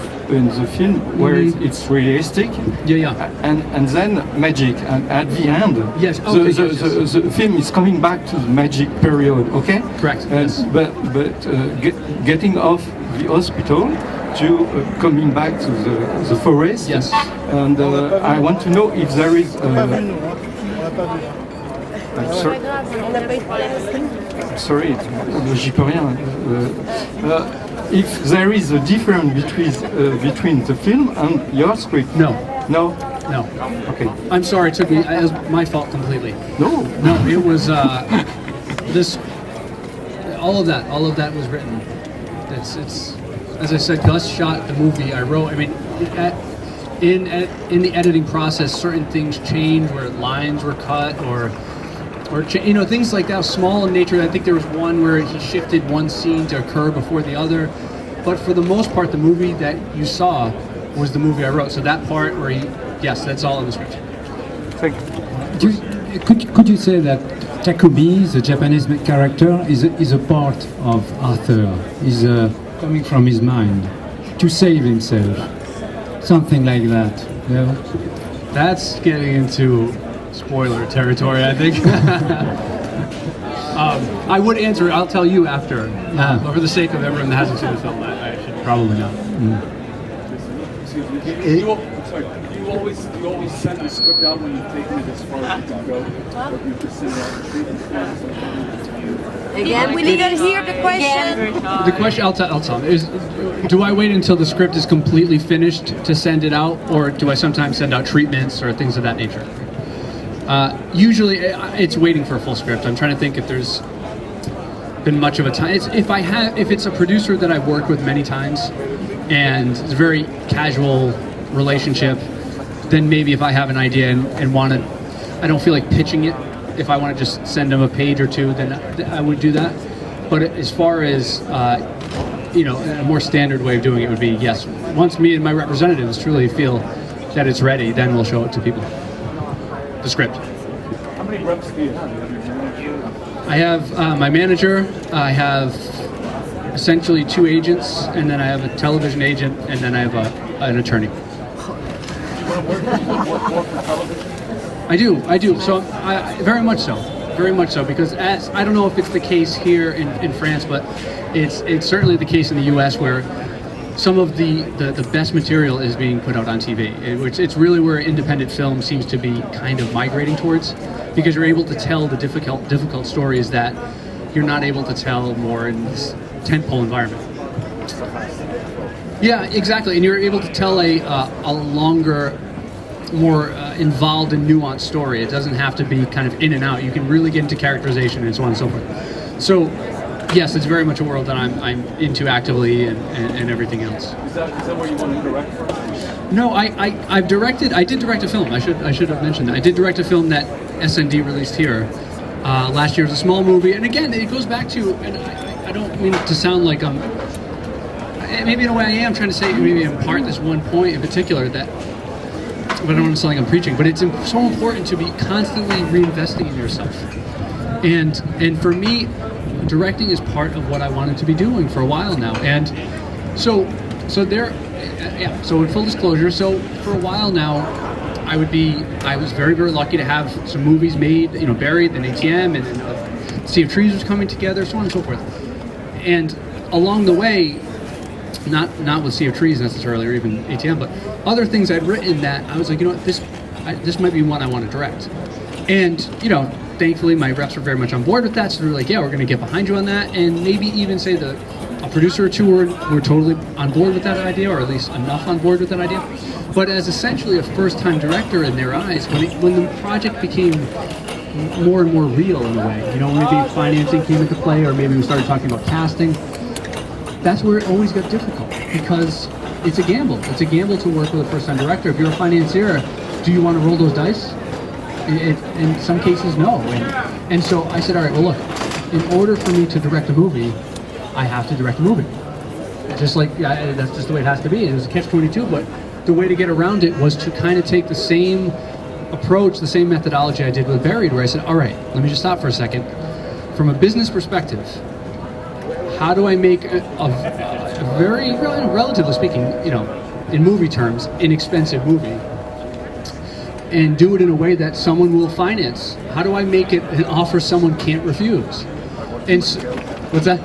film where it's realistic. Yeah. And then magic, and at the end, yes. The film is coming back to the magic period. Okay. Correct. Yes. But getting off the hospital to coming back to the forest. Yes. And I want to know if there is. I'm sorry, j'y peux rien. If there is a difference between the film and your script. No. Okay. I'm sorry. It was my fault completely. No. It was this. All of that was written. It's as I said, Gus shot the movie. I wrote. I mean, in the editing process, certain things change where lines were cut or things like that, small in nature. I think there was one where he shifted one scene to occur before the other, but for the most part, the movie that you saw was the movie I wrote. So that part where yes, that's all in the script. Thank you. Could you say that Takumi, the Japanese character, is a part of Arthur? Is coming from his mind to save himself, something like that. Yeah. That's getting into spoiler territory, I think. I would answer it. I'll tell you after. But for the sake of everyone that hasn't seen the film, I should probably not. You always send the script out when you've taken it as far as you can go? Or you just send it out? Again, we didn't hear the question. The question, I'll tell him, is do I wait until the script is completely finished to send it out, or do I sometimes send out treatments or things of that nature? Usually it's waiting for a full script. I'm trying to think if there's been much of a time. If it's a producer that I've worked with many times and it's a very casual relationship, then maybe if I have an idea and want to, I don't feel like pitching it. If I want to just send them a page or two, then I would do that. But as far as a more standard way of doing it would be, yes, once me and my representatives truly feel that it's ready, then we'll show it to people. The script. How many reps do you have? I have my manager, I have essentially 2 agents, and then I have a television agent, and then I have an attorney. Do you want to work more for television? I do. So very much so, because I don't know if it's the case here in France, but it's certainly the case in the U.S. where some of the best material is being put out on TV, which it's really where independent film seems to be kind of migrating towards, because you're able to tell the difficult stories that you're not able to tell more in this tentpole environment. Yeah, exactly, and you're able to tell a longer, more involved and nuanced story. It doesn't have to be kind of in and out. You can really get into characterization and so on and so forth. So yes, it's very much a world that I'm into actively and everything else. Is that where you want to direct from? No, I did direct a film. I should have mentioned that. I did direct a film that SND released here last year. It was a small movie, and again, it goes back to, and I don't mean to sound like maybe in a way I am trying to say, maybe impart this one point in particular that, but I don't want to sound like I'm preaching, but it's so important to be constantly reinvesting in yourself. And for me, directing is part of what I wanted to be doing for a while now. And so in full disclosure, so for a while now, I was very, very lucky to have some movies made, buried in ATM, and then Sea of Trees was coming together, so on and so forth. And along the way, not with Sea of Trees necessarily, or even ATM, but other things I'd written that I was like, this might be one I want to direct. And, thankfully my reps were very much on board with that, so they were like, yeah, we're going to get behind you on that, and maybe even say a producer or two were totally on board with that idea, or at least enough on board with that idea. But as essentially a first-time director in their eyes, when the project became more and more real in a way, maybe financing came into play, or maybe we started talking about casting, that's where it always got difficult, because it's a gamble. It's a gamble to work with a first-time director. If you're a financier, do you want to roll those dice? In some cases, no. And so I said, all right, well, look, in order for me to direct a movie, I have to direct a movie. Just like, that's just the way it has to be. It was a catch-22, but the way to get around it was to kind of take the same approach, the same methodology I did with Buried, where I said, all right, let me just stop for a second. From a business perspective, how do I make a very, relatively speaking, in movie terms, inexpensive movie, and do it in a way that someone will finance? How do I make it an offer someone can't refuse? And so, what's that?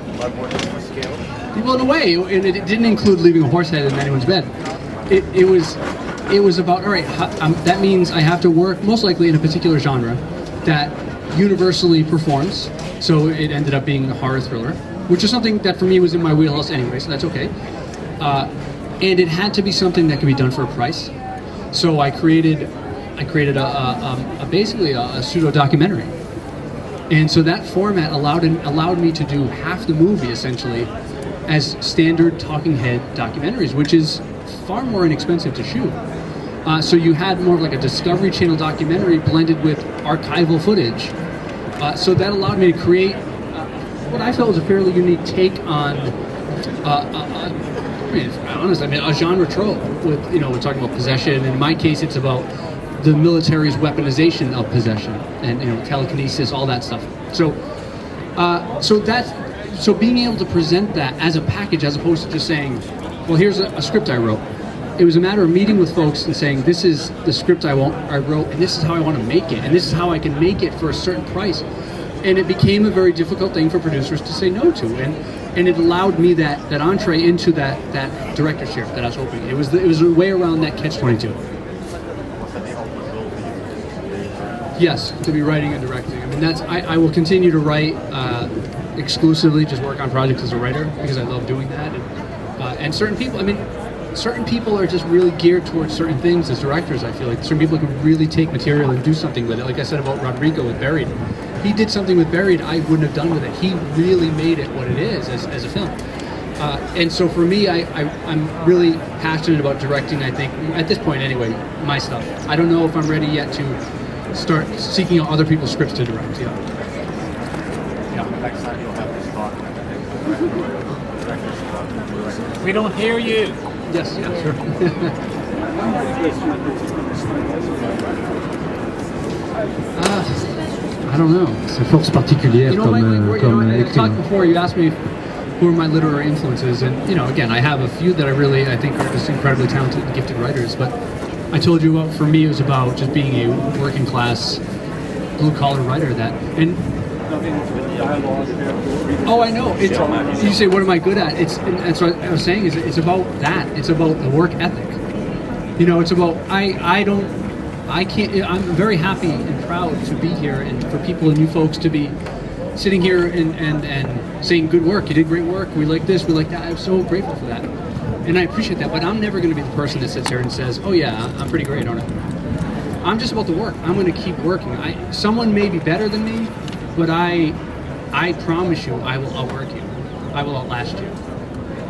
Well, in a way, and it didn't include leaving a horse head in anyone's bed. It was about, all right, that means I have to work most likely in a particular genre that universally performs. So it ended up being a horror thriller, which is something that for me was in my wheelhouse anyway, so that's okay. And it had to be something that could be done for a price. So I created basically a pseudo documentary, and so that format allowed me to do half the movie essentially as standard talking head documentaries, which is far more inexpensive to shoot. So you had more of like a Discovery Channel documentary blended with archival footage. So that allowed me to create what I felt was a fairly unique take on, a genre trope. With we're talking about possession, and in my case, it's about the military's weaponization of possession, and telekinesis, all that stuff. So being able to present that as a package, as opposed to just saying, well, here's a script I wrote. It was a matter of meeting with folks and saying, this is the script I wrote, and this is how I want to make it, and this is how I can make it for a certain price. And it became a very difficult thing for producers to say no to, and it allowed me that entree into that director's chair that I was hoping. It was a way around that catch-22. Yes, to be writing and directing. I mean, I will continue to write exclusively, just work on projects as a writer because I love doing that. And certain people are just really geared towards certain things as directors. I feel like certain people can really take material and do something with it. Like I said about Rodrigo with Buried, he did something with Buried I wouldn't have done with it. He really made it what it is as a film. And so for me, I'm really passionate about directing, I think, at this point anyway, my stuff. I don't know if I'm ready yet to start seeking out other people's scripts to direct. Yeah. Next time you'll have this talk. We don't hear you. Yes, sure. I don't know. C'est force particulière comme I talked before, you asked me who are my literary influences, and again, I have a few that I think are just incredibly talented and gifted writers, but I told you for me it was about just being a working class, blue collar writer and oh, I know. You say, what am I good at? That's what I was saying. It's about that. It's about the work ethic. It's about I'm very happy and proud to be here, and for people and you folks to be sitting here and saying, good work. You did great work. We like this. We like that. I'm so grateful for that, and I appreciate that. But I'm never going to be the person that sits here and says, oh yeah, I'm pretty great, aren't I? I'm just about the work. I'm going to keep working. Someone may be better than me, but I promise you, I will outwork you. I will outlast you.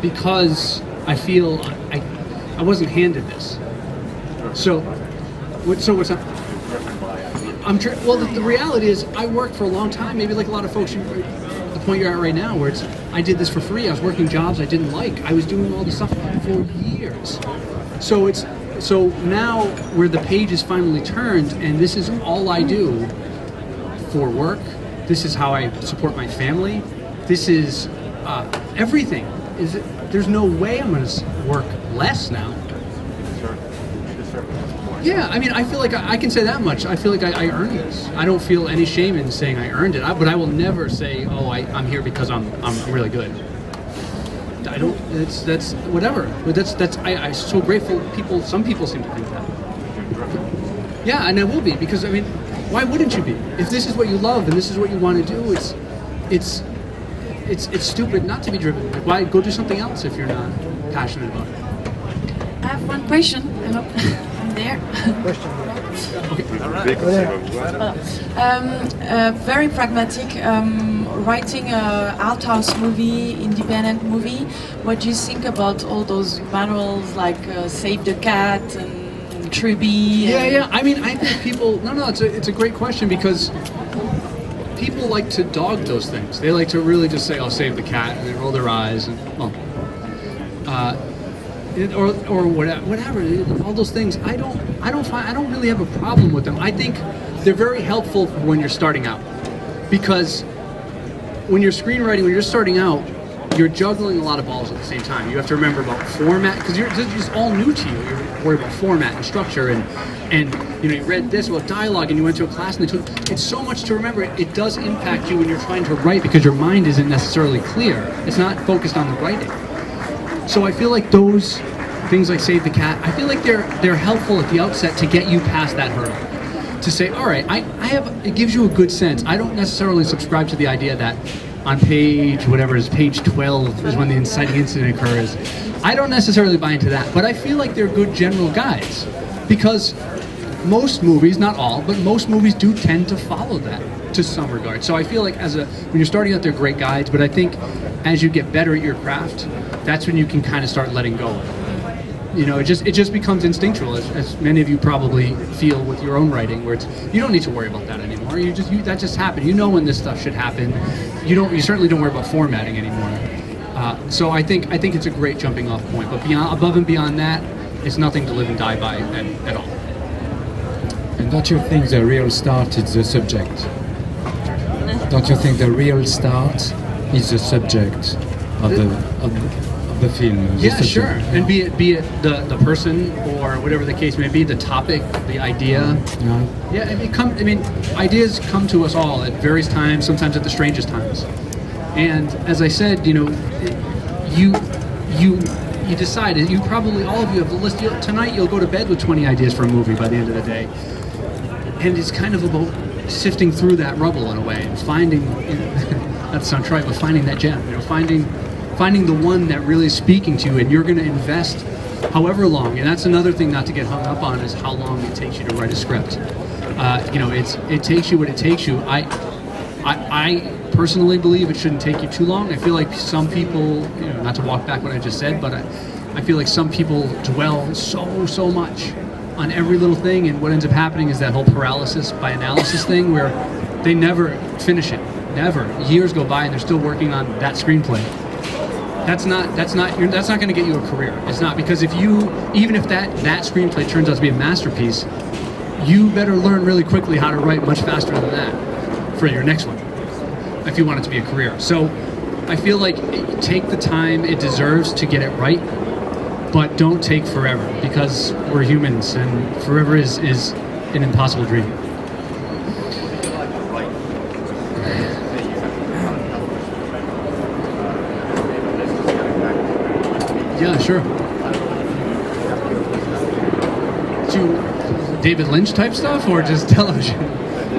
Because I feel I wasn't handed this. So what's up? Well, the reality is, I worked for a long time. Maybe like a lot of folks, the point you're at right now, where I did this for free. I was working jobs I didn't like. I was doing all this stuff for years. So now where the page is finally turned, and this is all I do for work. This is how I support my family. This is everything. There's no way I'm going to work less now. Yeah, I mean, I feel like I can say that much. I feel like I earned this. I don't feel any shame in saying I earned it. But I will never say, oh, I'm here because I'm really good. I don't. That's whatever. But I'm so grateful. Some people seem to think that. Yeah, and I will be, because I mean, why wouldn't you be? If this is what you love and this is what you want to do, it's stupid not to be driven. Like, why go do something else if you're not passionate about it? I have one question. Hello. I'm there. Very pragmatic. Writing an art house movie, independent movie. What do you think about all those manuals like Save the Cat and Truby? Yeah. I mean, I think people. No. It's a great question, because people like to dog those things. They like to really just say, "I'll save the cat," and they roll their eyes and or whatever. All those things. I don't really have a problem with them. I think they're very helpful when you're starting out, because when you're screenwriting, when you're starting out, you're juggling a lot of balls at the same time. You have to remember about format, because this is all new to you. You're worried about format and structure, and you read this about dialogue, and you went to a class, and it's so much to remember. It does impact you when you're trying to write, because your mind isn't necessarily clear. It's not focused on the writing. So I feel like those things like Save the Cat, I feel like they're helpful at the outset to get you past that hurdle. To say, all right, it gives you a good sense. I don't necessarily subscribe to the idea that on page 12 is when the inciting incident occurs. I don't necessarily buy into that, but I feel like they're good general guides, because most movies, not all, but most movies do tend to follow that to some regard. So I feel like when you're starting out, they're great guides, but I think as you get better at your craft, that's when you can kind of start letting go. It just becomes instinctual, as many of you probably feel with your own writing, where you don't need to worry about that anymore. That just happened. You know when this stuff should happen. You certainly don't worry about formatting anymore. So I think it's a great jumping off point. But above and beyond that, it's nothing to live and die by at all. And don't you think the real start is the subject? Don't you think the real start is the subject of the film? Yeah, sure. And be it the person, or whatever the case may be, the topic, the idea. Ideas come to us all at various times, sometimes at the strangest times. And as I said, you decided, probably all of you have the list. Tonight you'll go to bed with 20 ideas for a movie by the end of the day. and it's kind of about sifting through that rubble in a way and finding, that sounds trite, but finding that gem, finding the one that really is speaking to you, and you're going to invest however long, and that's another thing not to get hung up on, is how long it takes you to write a script. It takes you what it takes you. I personally believe it shouldn't take you too long. I feel like some people, not to walk back what I just said, but I feel like some people dwell so much on every little thing, and what ends up happening is that whole paralysis by analysis thing, where they never finish it. Never. Years go by and they're still working on that screenplay. That's not going to get you a career. It's not, because even if that screenplay turns out to be a masterpiece, you better learn really quickly how to write much faster than that for your next one, if you want it to be a career. So I feel like take the time it deserves to get it right, but don't take forever, because we're humans and forever is an impossible dream. Yeah, sure. To David Lynch type stuff or just television?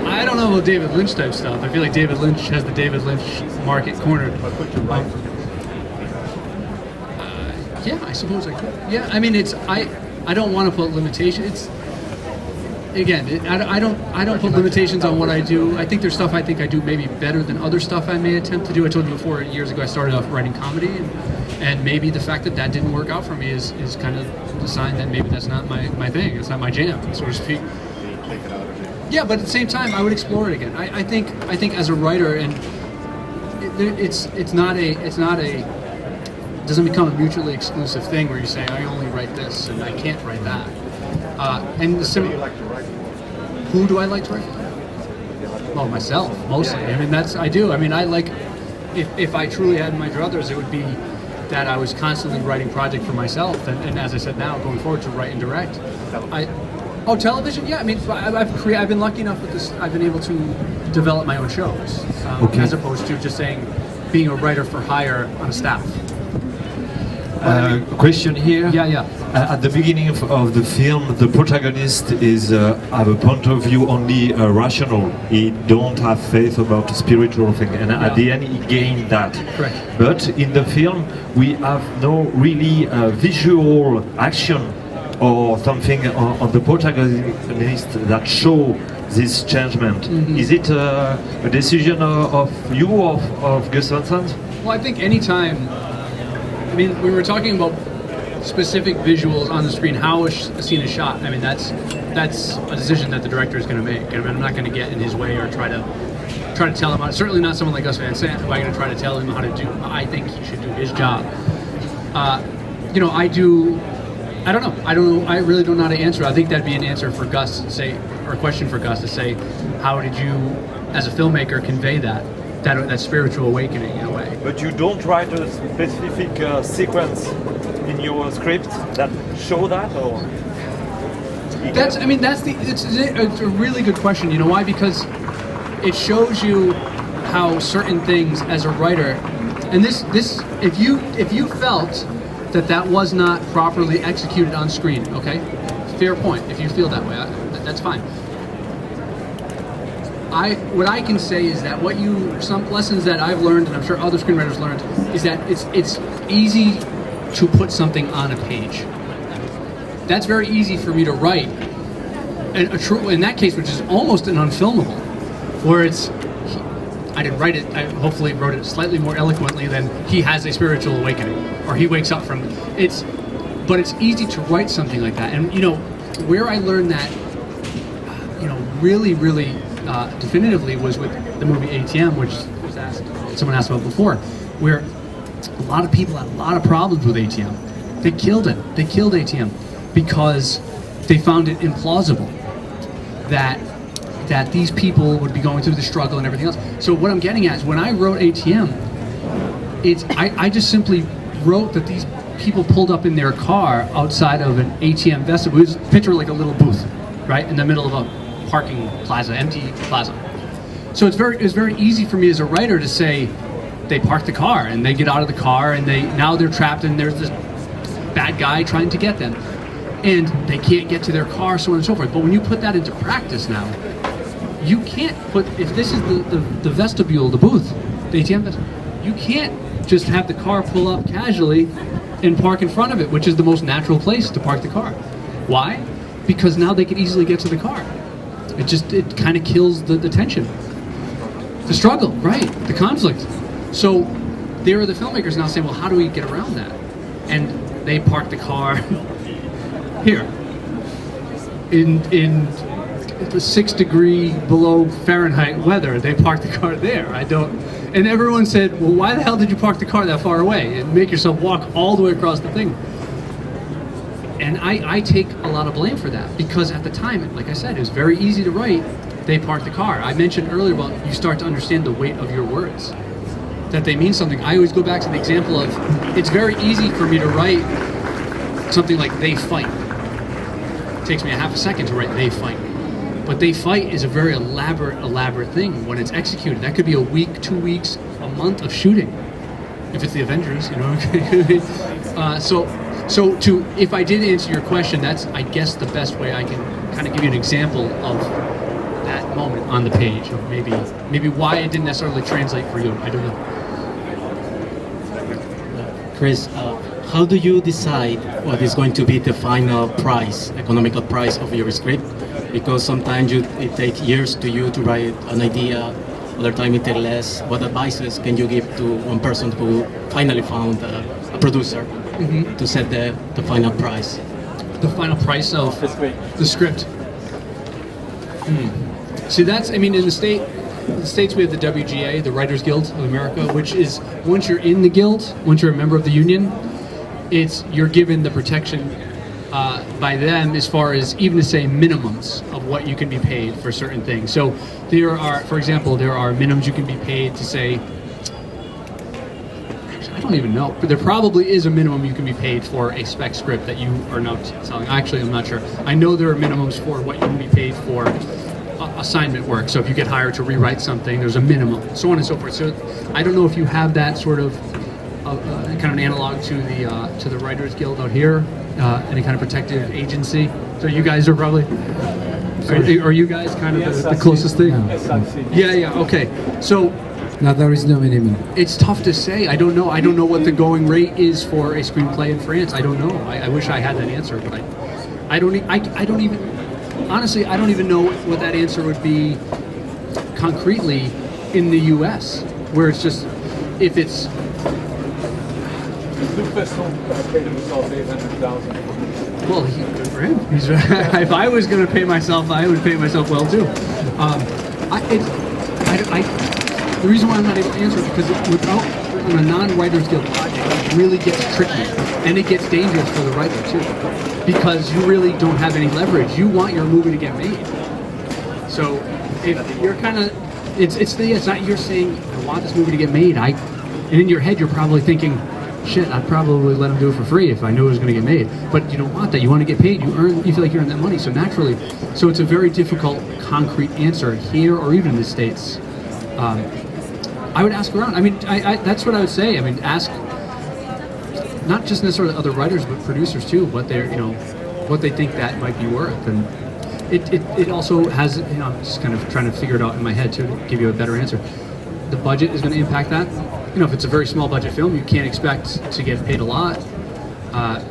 I don't know about David Lynch type stuff. I feel like David Lynch has the David Lynch market cornered. Yeah, I suppose I could. Yeah, I mean, I don't want to put limitations. I don't put limitations on what I do. I think there's stuff I think I do maybe better than other stuff I may attempt to do. I told you before, years ago I started off writing comedy, and maybe the fact that didn't work out for me is kind of the sign that maybe that's not my thing. It's not my jam, so to speak. Yeah, but at the same time, I would explore it again. I think as a writer, and it doesn't become a mutually exclusive thing where you say I only write this and I can't write that. Who do I like to write for? Well, myself mostly. I mean, I do. I mean, I like, if I truly had my druthers, it would be that I was constantly writing project for myself, and as I said, now going forward to write and direct. Television? Yeah, I mean, I've been lucky enough with this. I've been able to develop my own shows, as opposed to just being a writer for hire on a staff. Question here. Yeah. At the beginning of the film, the protagonist is have a point of view only rational. He don't have faith about a spiritual thing, and at the end he gained that. Correct. But in the film, we have no really visual action or something on the protagonist that show this changement. Mm-hmm. Is it a decision of you, of Gus Van Sant? Well, I think anytime. I mean, when we're talking about specific visuals on the screen, how a scene is shot, I mean, that's a decision that the director is going to make. I mean, I'm not going to get in his way or try to tell him. Certainly not someone like Gus Van Sant. Am I going to try to tell him how to do? I think he should do his job. I don't know. I really don't know how to answer. I think that'd be an answer for Gus to say, or a question for Gus to say, how did you, as a filmmaker, convey that spiritual awakening in a way? But you don't write a specific sequence in your script that show that, or? It's a really good question. You know why? Because it shows you how certain things as a writer, and this if you felt that was not properly executed on screen, okay, fair point. If you feel that way, that's fine. What I can say is that some lessons that I've learned, and I'm sure other screenwriters learned, is that it's easy to put something on a page. That's very easy for me to write, in that case, which is almost an unfilmable, where I didn't write it. I hopefully wrote it slightly more eloquently than he has a spiritual awakening, or he wakes up from it. But it's easy to write something like that, and where I learned that, really, really. Definitively was with the movie ATM, which someone asked about before, where a lot of people had a lot of problems with ATM. They killed it. They killed ATM because they found it implausible that these people would be going through the struggle and everything else. So what I'm getting at is when I wrote ATM, I just simply wrote that these people pulled up in their car outside of an ATM vestibule. It was picture like a little booth, right, in the middle of a parking plaza, empty plaza. So it's very easy for me as a writer to say they park the car and they get out of the car and now they're trapped and there's this bad guy trying to get them. and they can't get to their car, so on and so forth. But when you put that into practice now, you can't put, if this is the vestibule, the booth, the ATM vestibule, you can't just have the car pull up casually and park in front of it, which is the most natural place to park the car. Why? Because now they can easily get to the car. It kind of kills the tension. The struggle, right, the conflict. So there are the filmmakers now saying, well, how do we get around that? And they park the car here. In the 6 degree below Fahrenheit weather, they park the car there. And everyone said, well, why the hell did you park the car that far away and make yourself walk all the way across the thing? And I take a lot of blame for that, because at the time, like I said, it was very easy to write, they parked the car. I mentioned earlier about you start to understand the weight of your words, that they mean something. I always go back to the example of, it's very easy for me to write something like they fight. It takes me a half a second to write they fight. But they fight is a very elaborate thing when it's executed. That could be a week, 2 weeks, a month of shooting. If it's the Avengers, you know. So if I did answer your question, that's, I guess, the best way I can kind of give you an example of that moment on the page, of maybe why it didn't necessarily translate for you. I don't know. Chris, how do you decide what is going to be the final price, economical price of your script? Because sometimes it takes years to you to write an idea, other time it takes less. What advices can you give to one person who finally found a producer to set the final price? The final price of the script. See, that's, I mean, in the States we have the WGA, the Writers Guild of America, which is, once you're in the guild, once you're a member of the union, you're given the protection by them as far as even to say minimums of what you can be paid for certain things. So there are, for example, there are minimums you can be paid to say, I don't even know, but there probably is a minimum you can be paid for a spec script that you are now selling. Actually, I'm not sure. I know there are minimums for what you can be paid for assignment work. So if you get hired to rewrite something, there's a minimum, so on and so forth. So I don't know if you have that sort of kind of an analog to the Writers Guild out here, any kind of protective agency. So you guys are probably, are you guys kind of the closest thing? Yeah, okay. So no, there is no minimum. It's tough to say. I don't know. I don't know what the going rate is for a screenplay in France. I don't know. I wish I had that answer, but I don't even, honestly, I don't even know what that answer would be concretely in the U.S., where it's just, if it's... Luc Besson paid himself $800,000. Well, good for him. If I was going to pay myself, I would pay myself well too. The reason why I'm not able to answer is because on a non-Writers Guild project, it really gets tricky, and it gets dangerous for the writer too, because you really don't have any leverage. You want your movie to get made. So if you're kind of, it's not you're saying, I want this movie to get made. And in your head, you're probably thinking, shit, I'd probably let them do it for free if I knew it was going to get made. But you don't want that. You want to get paid. You feel like you earn that money. So naturally, it's a very difficult, concrete answer here or even in the States. I would ask around. I mean, that's what I would say. I mean, ask not just necessarily other writers, but producers too, what they think that might be worth. And it also has, I'm just kind of trying to figure it out in my head too, to give you a better answer. The budget is going to impact that. If it's a very small budget film, you can't expect to get paid a lot.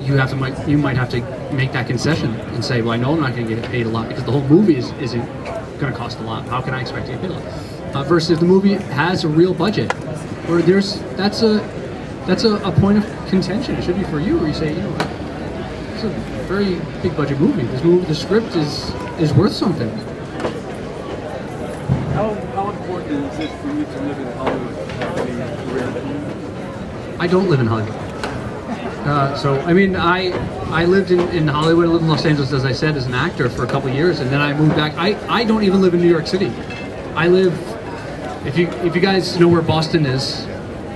You might have to make that concession and say, well, I know I'm not going to get paid a lot because the whole movie isn't going to cost a lot. How can I expect to get paid a lot? Versus the movie has a real budget, where that's a point of contention. It should be for you, where you say, it's a very big budget movie. The script is worth something. How important is it for you to live in Hollywood? I don't live in Hollywood. So, I mean, I lived in Hollywood. I lived in Los Angeles, as I said, as an actor for a couple of years, and then I moved back. I don't even live in New York City. I live, if you guys know where Boston is,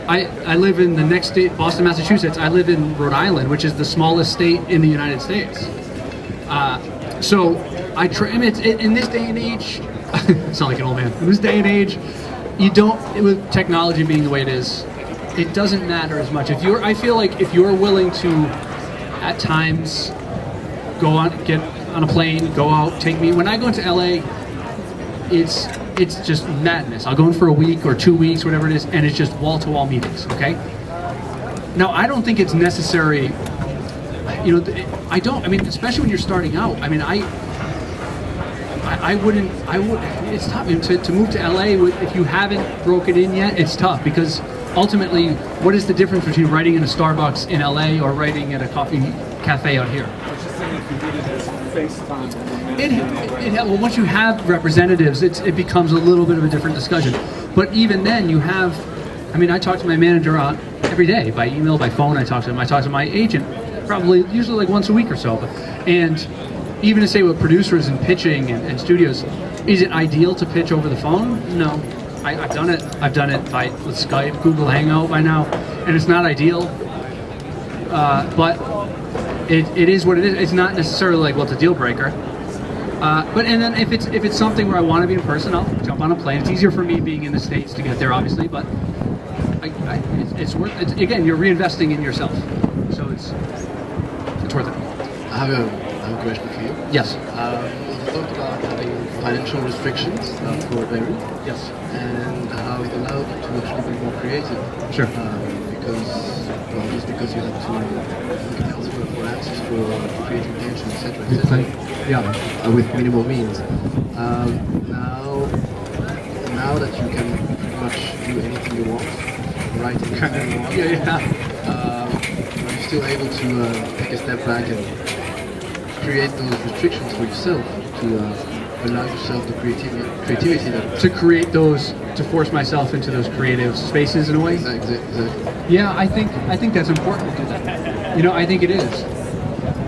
I live in the next state, Boston, Massachusetts. I live in Rhode Island, which is the smallest state in the United States. So in this day and age, I sound like an old man. In this day and age, with technology being the way it is, it doesn't matter as much. I feel like if you're willing to, at times, get on a plane, go out, take me. When I go into LA, it's just madness. I'll go in for a week or 2 weeks, whatever it is, and it's just wall-to-wall meetings, okay? Now, I don't think it's necessary, you know, I mean, especially when you're starting out, I mean, I would, it's tough. I mean, to move to LA, if you haven't broken in yet, it's tough because ultimately, what is the difference between writing in a Starbucks in LA or writing at a coffee cafe out here? Well, once you have representatives, it becomes a little bit of a different discussion. But even then, you have, I mean, I talk to my manager every day, by email, by phone, I talk to him. I talk to my agent usually like once a week or so. And even to say with producers and pitching and studios, is it ideal to pitch over the phone? No. I've done it. I've done it with Skype, Google Hangout by now, and it's not ideal. But it is what it is. It's not necessarily like, well, it's a deal breaker. And then if it's something where I want to be in person, I'll jump on a plane. It's easier for me being in the States to get there, obviously, but it's worth it. Again, you're reinvesting in yourself, so it's worth it. I have a question for you. Yes. You talked about having financial restrictions for Barry. Yes. And how it allowed you to actually be more creative. Sure. Just because you had to look elsewhere for access for creative tension, etc. Yeah. With minimal means. Now that you can pretty much do anything you want, write anything you want. You're still able to take a step back and create those restrictions for yourself to allow yourself the creativity to create those, to force myself into those creative spaces in a way. Exactly. Yeah, I think that's important to do that. You know, I think it is.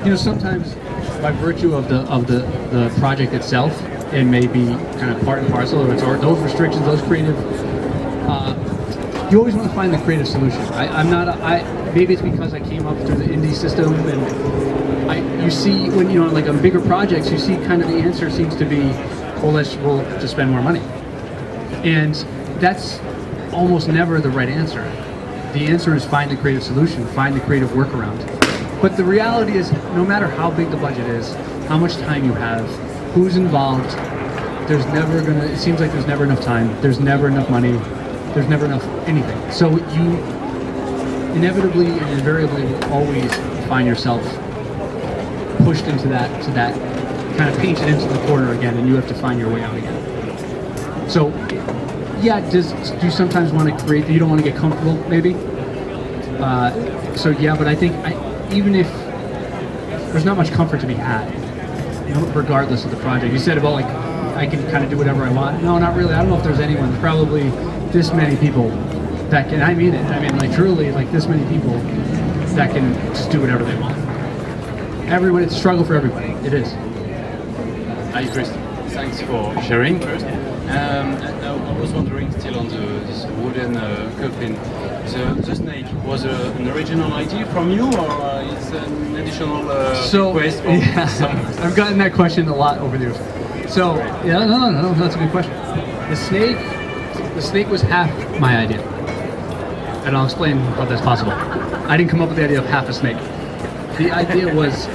You know, sometimes by virtue of the project itself, it may be kind of part and parcel, or those restrictions, those creative. You always want to find the creative solution. Maybe it's because I came up through the indie system, and you see when like on bigger projects, you see kind of the answer seems to be, we'll just spend more money, and that's almost never the right answer. The answer is find the creative solution, find the creative workaround. But the reality is, no matter how big the budget is, how much time you have, who's involved, it seems like there's never enough time, there's never enough money, there's never enough anything. So you inevitably and invariably will always find yourself pushed into that kind of painted into the corner again, and you have to find your way out again. So yeah, do you sometimes want to create, you don't want to get comfortable maybe? So yeah, but I think even if there's not much comfort to be had, regardless of the project. You said about like, I can kind of do whatever I want. No, not really. I don't know if there's anyone. There's probably this many people that can, I mean it. I mean, like truly, like this many people that can just do whatever they want. Everyone, it's a struggle for everybody. It is. Hi, Chris. Thanks for sharing first. I was wondering, still on this wooden coffin, the snake was an original idea from you, or it's an additional request from someone? I've gotten that question a lot over the years. So, yeah, no, that's a good question. The snake was half my idea, and I'll explain how that's possible. I didn't come up with the idea of half a snake. The idea was,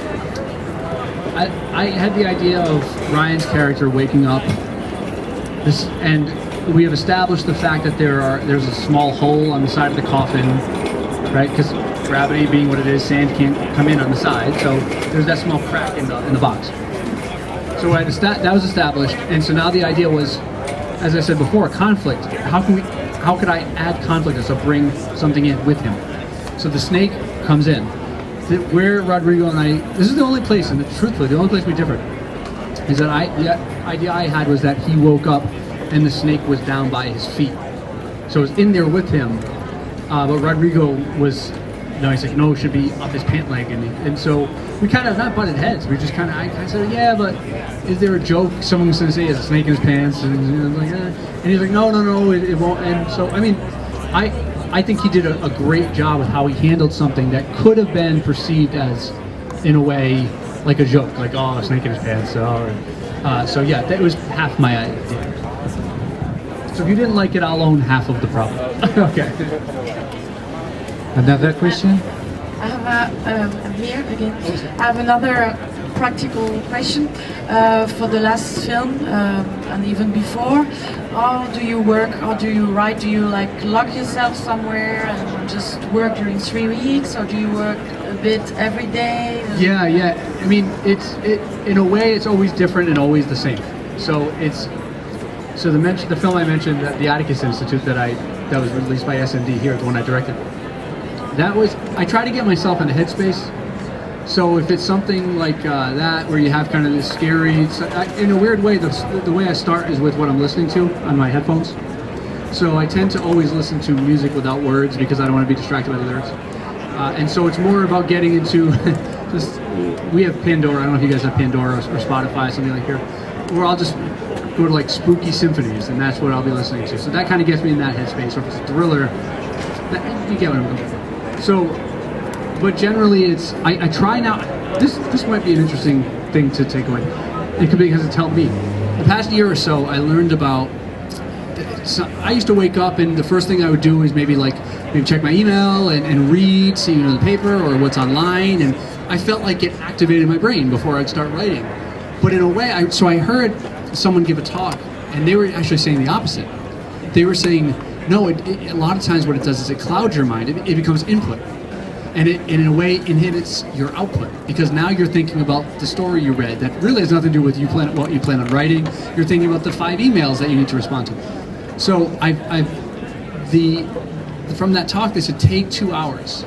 I had the idea of Ryan's character waking up, and we have established the fact that there's a small hole on the side of the coffin, right? Because gravity being what it is, sand can't come in on the side, so there's that small crack in the box. So that was established, and so now the idea was, as I said before, conflict. How could I add conflict to bring something in with him? So the snake comes in. Where Rodrigo and I, this is the only place, and truthfully, the only place we differed, is that the idea I had was that he woke up and the snake was down by his feet. So it was in there with him, but Rodrigo was, he's like, no, it should be up his pant leg. And so we kind of, not butted heads, we just I said, yeah, but is there a joke someone's going to say he has a snake in his pants? And, like, and he's like, no, it won't. And so, I mean, I think he did a great job with how he handled something that could have been perceived as, in a way, like a joke, like, oh, a snake in his pants. So yeah, that was half my idea. So if you didn't like it, I'll own half of the problem. Okay. Another question? I have I'm here again. I have another practical question. For the last film and even before, how do you work? How do you write? Do you like lock yourself somewhere and just work during 3 weeks, or do you work a bit every day? Yeah. I mean, in a way, it's always different and always the same. The film I mentioned, the Atticus Institute, that was released by SND here, the one I directed. I try to get myself in a headspace. So if it's something like that, where you have kind of this scary, in a weird way, the way I start is with what I'm listening to on my headphones. So I tend to always listen to music without words because I don't want to be distracted by the lyrics. And so it's more about getting into, we have Pandora, I don't know if you guys have Pandora or Spotify, something like here, where I'll just go to like spooky symphonies, and that's what I'll be listening to. So that kind of gets me in that headspace. Or if it's a thriller, you get what I'm going for. So, but generally I try now, this might be an interesting thing to take away. It could be because it's helped me. The past year or so, I learned about, I used to wake up and the first thing I would do is maybe check my email and read, see the paper or what's online, and I felt like it activated my brain before I'd start writing. But in a way, I heard someone give a talk, and they were actually saying the opposite. They were saying, no, a lot of times what it does is it clouds your mind. It becomes input. And it, in a way, inhibits your output, because now you're thinking about the story you read that really has nothing to do with what you plan on writing. You're thinking about the 5 emails that you need to respond to. So from that talk, they said take 2 hours.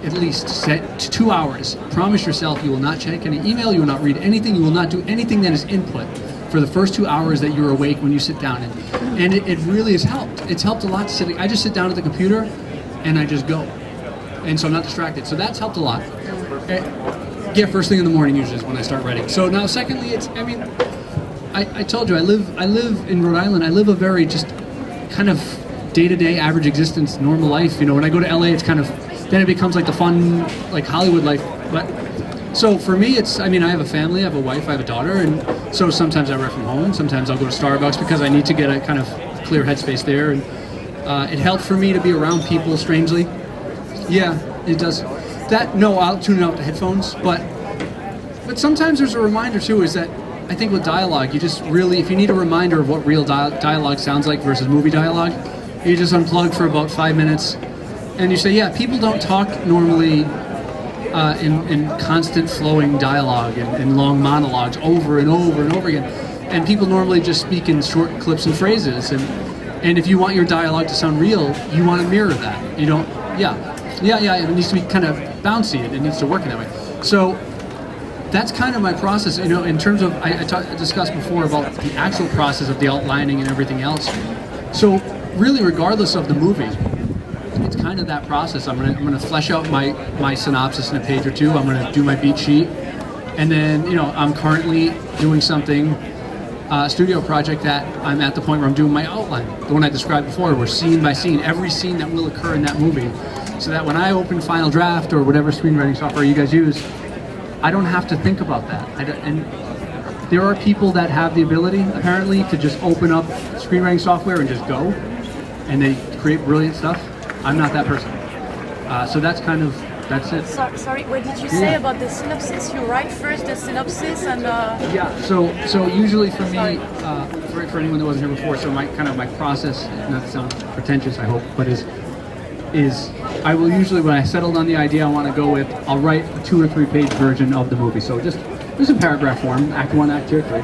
At least set 2 hours. Promise yourself you will not check any email, you will not read anything, you will not do anything that is input for the first 2 hours that you're awake when you sit down. And it really has helped. It's helped a lot to sit. I just sit down at the computer and I just go. And so I'm not distracted. So that's helped a lot. Yeah, first thing in the morning usually is when I start writing. So now secondly, I told you, I live in Rhode Island. I live a very just kind of day-to-day average existence, normal life. When I go to LA, it's kind of, then it becomes like the fun, like Hollywood life. But so for me, I have a family, I have a wife, I have a daughter, and so sometimes I work from home, sometimes I'll go to Starbucks because I need to get a kind of clear headspace there. And it helped for me to be around people, strangely. Yeah, it does. I'll tune out the headphones, but sometimes there's a reminder too, is that I think with dialogue, you just really, if you need a reminder of what real dialogue sounds like versus movie dialogue, you just unplug for about 5 minutes, and you say, yeah, people don't talk normally in constant flowing dialogue and long monologues over and over and over again. And people normally just speak in short clips and phrases. And if you want your dialogue to sound real, you want to mirror that. You don't, it needs to be kind of bouncy. It needs to work in that way. So that's kind of my process, in terms of, I discussed before about the actual process of the outlining and everything else. So really, regardless of the movie, it's kind of that process. I'm gonna flesh out my synopsis in a page or two. I'm gonna do my beat sheet, and then I'm currently doing something, a studio project that I'm at the point where I'm doing my outline, the one I described before, where scene by scene, every scene that will occur in that movie, so that when I open Final Draft or whatever screenwriting software you guys use, I don't have to think about that. And there are people that have the ability, apparently, to just open up screenwriting software and just go, and they create brilliant stuff. I'm not that person. So that's it. Sorry, what did you say about the synopsis? You write first the synopsis and... Yeah, so usually for me, for anyone that wasn't here before, so my process, not to sound pretentious, I hope, but is I will usually, when I settled on the idea I want to go with, I'll write a 2 or 3 page version of the movie. So just in paragraph form, act 1, act 2, 3.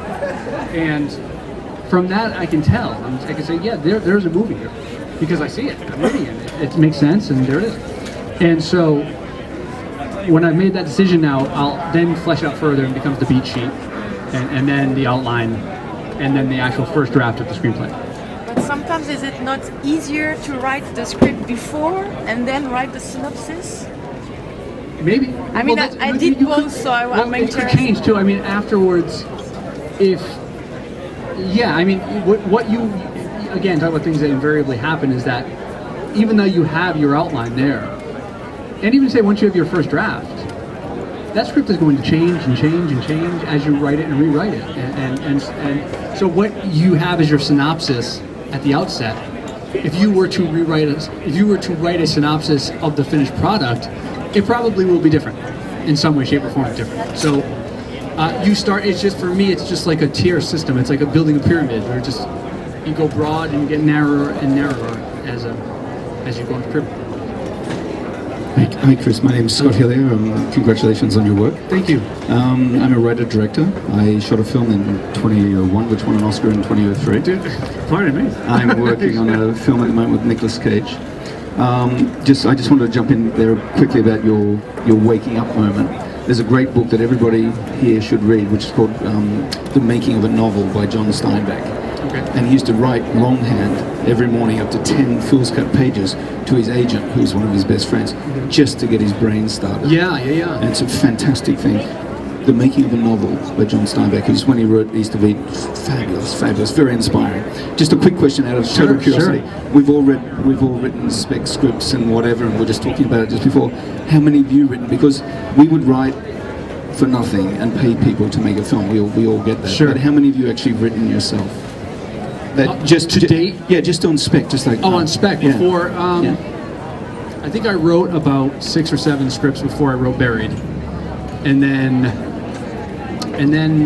And from that I can tell, I can say, yeah, there's a movie here. Because I see it, I'm reading it, it makes sense, and there it is. And so when I've made that decision now, I'll then flesh out further and it becomes the beat sheet, and then the outline, and then the actual first draft of the screenplay. But sometimes is it not easier to write the script before and then write the synopsis? Maybe. I did both, so I'm interested. It could change too. Afterwards, what you, again, talk about things that invariably happen, is that even though you have your outline there, and even say once you have your first draft, that script is going to change and change and change as you write it and rewrite it. And so what you have as your synopsis at the outset, if you were to write a synopsis of the finished product, it probably will be different in some way, shape, or form different. So You start. It's just for me. It's just like a tier system. It's like a building a pyramid. Where just you go broad and you get narrower and narrower as you go into the pyramid. Hi Chris, my name is Scott Hillier. Congratulations on your work. Thank you. I'm a writer-director. I shot a film in 2001 which won an Oscar in 2003. Pardon me. I'm working on a film at the moment with Nicolas Cage. I just wanted to jump in there quickly about your waking up moment. There's a great book that everybody here should read, which is called The Making of a Novel by John Steinbeck. Okay. And he used to write longhand every morning up to 10 foolscap pages to his agent, who's one of his best friends, just to get his brain started. Yeah. And it's a fantastic thing. The Making of a Novel by John Steinbeck, who's when he wrote East of Eden, fabulous, very inspiring. Just a quick question out of total curiosity. Sure. We've all written spec scripts and whatever, and we're just talking about it just before. How many have you written? Because we would write for nothing and pay people to make a film. We all get that. Sure. But how many have you actually written yourself? That just to date? Yeah, just on spec, just like. On spec yeah. before. I think I wrote about 6 or 7 scripts before I wrote Buried, and then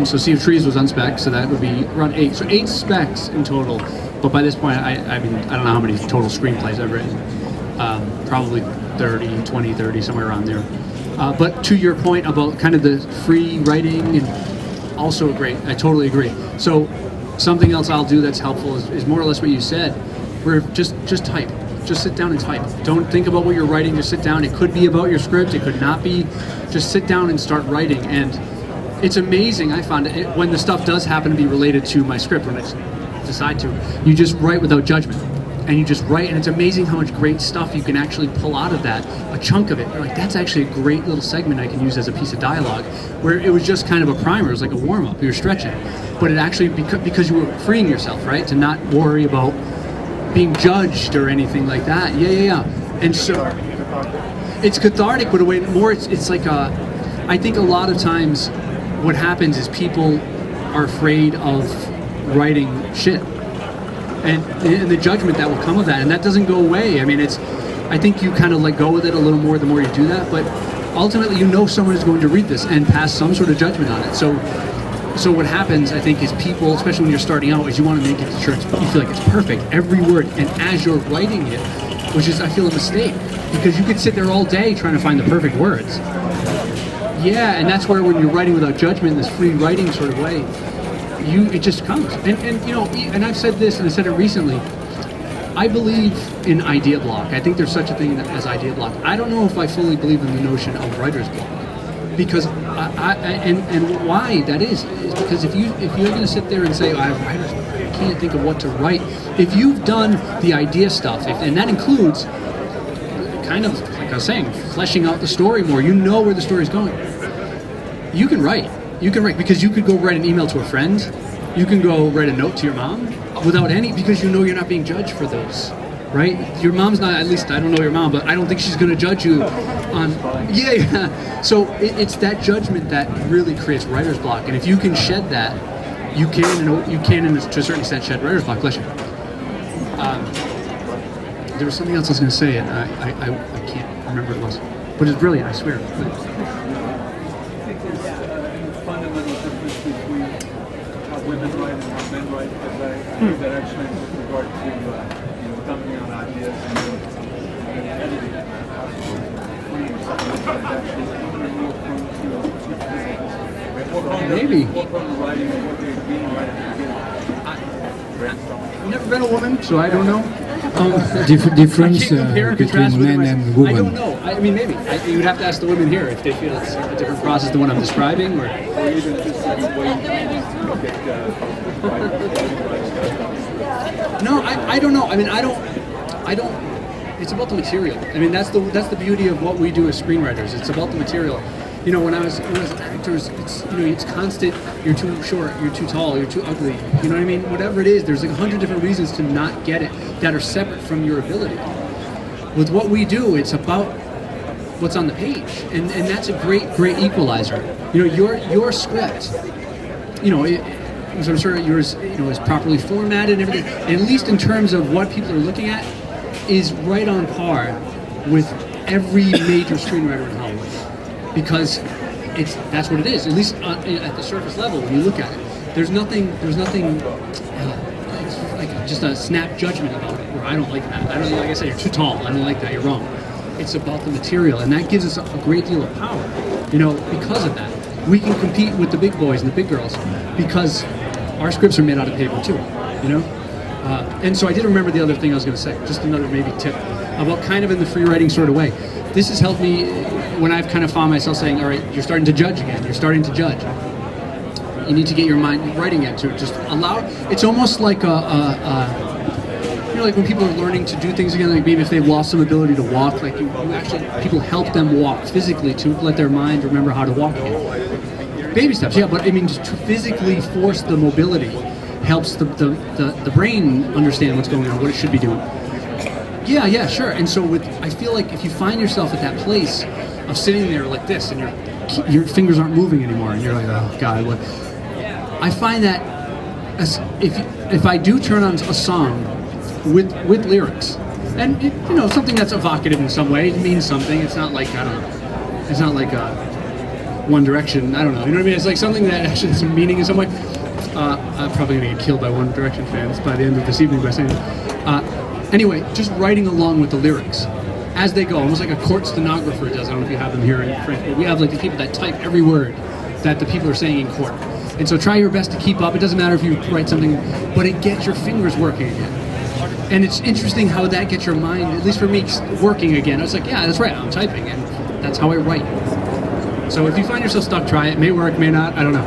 so Sea of Trees was on spec, so that would be around 8. So 8 specs in total. But by this point, I mean I don't know how many total screenplays I've written. Probably 30, somewhere around there. But to your point about kind of the free writing, and also great. I totally agree. So something else I'll do that's helpful is more or less what you said. Where just type. Just sit down and type. Don't think about what you're writing. Just sit down. It could be about your script. It could not be. Just sit down and start writing. And it's amazing. I found it when the stuff does happen to be related to my script. When I decide to, you just write without judgment. And you just write, and it's amazing how much great stuff you can actually pull out of that. A chunk of it, you're like, that's actually a great little segment I can use as a piece of dialogue. Where it was just kind of a primer, it was like a warm-up, you were stretching. But it actually, because you were freeing yourself, right? To not worry about being judged or anything like that. Yeah. And so, it's cathartic, but a way more, it's like I think a lot of times what happens is people are afraid of writing shit. And the judgment that will come of that, and that doesn't go away. I mean, I think you kind of let go with it a little more the more you do that, but ultimately you know someone is going to read this and pass some sort of judgment on it. So what happens, I think, is people, especially when you're starting out, is you want to make it sure you feel like it's perfect, every word, and as you're writing it, which is, I feel, a mistake, because you could sit there all day trying to find the perfect words. Yeah, and that's where when you're writing without judgment, this free writing sort of way, it just comes. And you know, and I've said this, and I said it recently, I believe in idea block. I think there's such a thing as idea block. I don't know if I fully believe in the notion of writer's block, because and why that is because if you're going to sit there and say, I have writer's block, I can't think of what to write. If you've done the idea stuff, and that includes kind of, like I was saying, fleshing out the story more, you know where the story's going, you can write. You can write, because you could go write an email to a friend, you can go write a note to your mom without any, because you know you're not being judged for those, right? Your mom's not, at least I don't know your mom, but I don't think she's going to judge you on, yeah. So it's that judgment that really creates writer's block, and if you can shed that, you can to a certain extent shed writer's block. Bless you. There was something else I was going to say, and I can't remember what it was, but it's brilliant, I swear. Fundamental difference between how women write and how men write, because I think that actually with regard to dumping out ideas and editing freeing yourself, actually more prone to maybe more prone to writing and what they're being right at the beginning. I've never been a woman, so I don't know. Difference between men and women. I don't know. I mean, maybe. You would have to ask the women here if they feel it's a different process than what I'm describing, or even just no, I don't know. I mean, I don't. It's about the material. I mean, that's the beauty of what we do as screenwriters. It's about the material. You know, when I was actors, it's constant. You're too short. You're too tall. You're too ugly. You know what I mean? Whatever it is, there's like 100 different reasons to not get it that are separate from your ability. With what we do, it's about what's on the page, and that's a great equalizer. You know, your script. You know, I'm sure yours, is properly formatted and everything. And at least in terms of what people are looking at, is right on par with every major screenwriter in Hollywood. Because that's what it is. At least at the surface level, when you look at it, there's nothing. It's like just a snap judgment about it. Where I don't like that. I don't like I said, you're too tall. I don't like that. You're wrong. It's about the material, and that gives us a great deal of power. Because of that, we can compete with the big boys and the big girls because our scripts are made out of paper too. And so I did remember the other thing I was going to say. Just another maybe tip about kind of in the free writing sort of way. This has helped me when I've kind of found myself saying, all right, you're starting to judge again. You're starting to judge. You need to get your mind writing into it. Just allow. It's almost like like when people are learning to do things again, like maybe if they've lost some ability to walk, like you actually, people help them walk physically to let their mind remember how to walk again. Baby steps, yeah, but I mean, just to physically force the mobility helps the brain understand what's going on, what it should be doing. Yeah, sure. And so I feel like if you find yourself at that place of sitting there like this and your fingers aren't moving anymore, and you're like, oh God, what? I find that if I do turn on a song with lyrics, and something that's evocative in some way, it means something. It's not like it's not like One Direction. I don't know. You know what I mean? It's like something that actually has some meaning in some way. I'm probably gonna get killed by One Direction fans by the end of this evening by saying that. Anyway, just writing along with the lyrics as they go, almost like a court stenographer does. I don't know if you have them here in French, but we have like the people that type every word that the people are saying in court. And so try your best to keep up. It doesn't matter if you write something, but it gets your fingers working again. And it's interesting how that gets your mind, at least for me, working again. I was like, yeah, that's right, I'm typing, and that's how I write. So if you find yourself stuck, try it. It may work, may not, I don't know.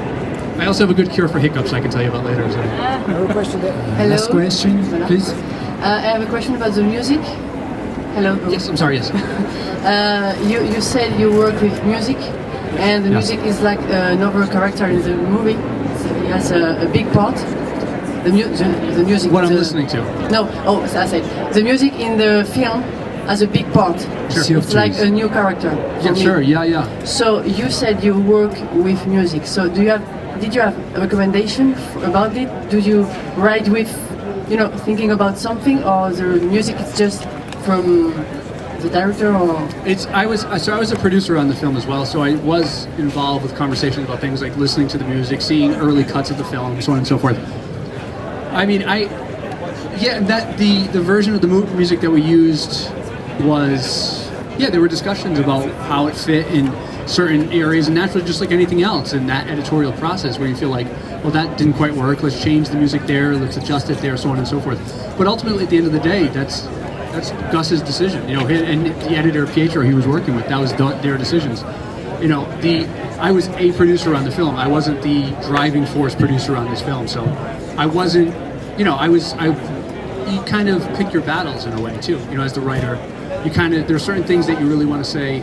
I also have a good cure for hiccups I can tell you about later. So. I have a question there. Hello. Last question, please. I have a question about the music. Hello. Yes, I'm sorry, yes. You said you work with music, and the music is like another character in the movie. It has a big part. The music. What I'm listening to. No, I said the music in the film has a big part. Sure. It's like a new character. Yeah, sure. Yeah. So you said you work with music. So did you have a recommendation about it? Do you write with, thinking about something, or the music is just from the director, or? I was a producer on the film as well, so I was involved with conversations about things like listening to the music, seeing early cuts of the film, so on and so forth. I mean, the version of the music that we used was, there were discussions about how it fit in certain areas, and naturally, just like anything else in that editorial process, where you feel like, well, that didn't quite work, let's change the music there, let's adjust it there, so on and so forth. But ultimately, at the end of the day, that's Gus's decision, and the editor, Pietro, he was working with, that was their decisions. I was a producer on the film, I wasn't the driving force producer on this film, so I wasn't, you kind of pick your battles in a way too, as the writer. There are certain things that you really want to say,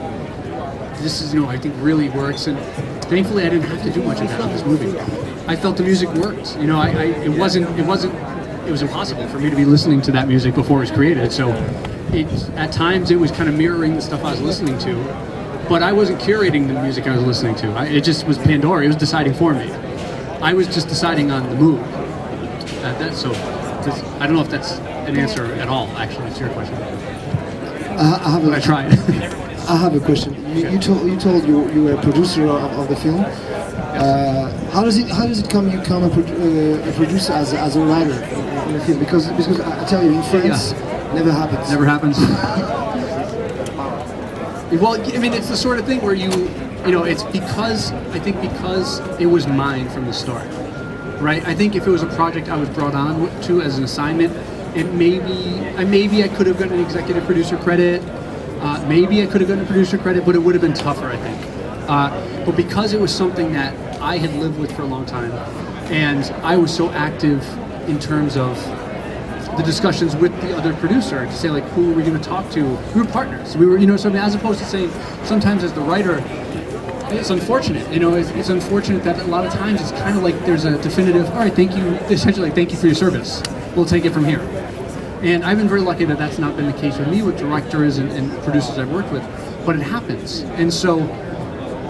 this is, I think really works, and thankfully I didn't have to do much of that in this movie. I felt the music worked, it was impossible for me to be listening to that music before it was created, so at times it was kind of mirroring the stuff I was listening to, but I wasn't curating the music I was listening to. It just was Pandora, it was deciding for me. I was just deciding on the mood. I don't know if that's an answer at all, actually, to your question. I tried. I have a question. You told you were a producer of the film. How does it come you become a producer as a writer in a film? Because I tell you, in France, never happens. Never happens. Well, I mean, it's the sort of thing where it's because it was mine from the start. Right? I think if it was a project I was brought on to as an assignment, maybe I could have gotten an executive producer credit, maybe I could have gotten a producer credit, but it would have been tougher, I think. But because it was something that I had lived with for a long time, and I was so active in terms of the discussions with the other producer to say, like, who are we going to talk to? We were partners. We were, so as opposed to saying, sometimes as the writer, it's unfortunate, it's unfortunate that a lot of times it's kind of like there's a definitive, all right, thank you, essentially like, thank you for your service. We'll take it from here. And I've been very lucky that that's not been the case with me, with directors and producers I've worked with, but it happens. And so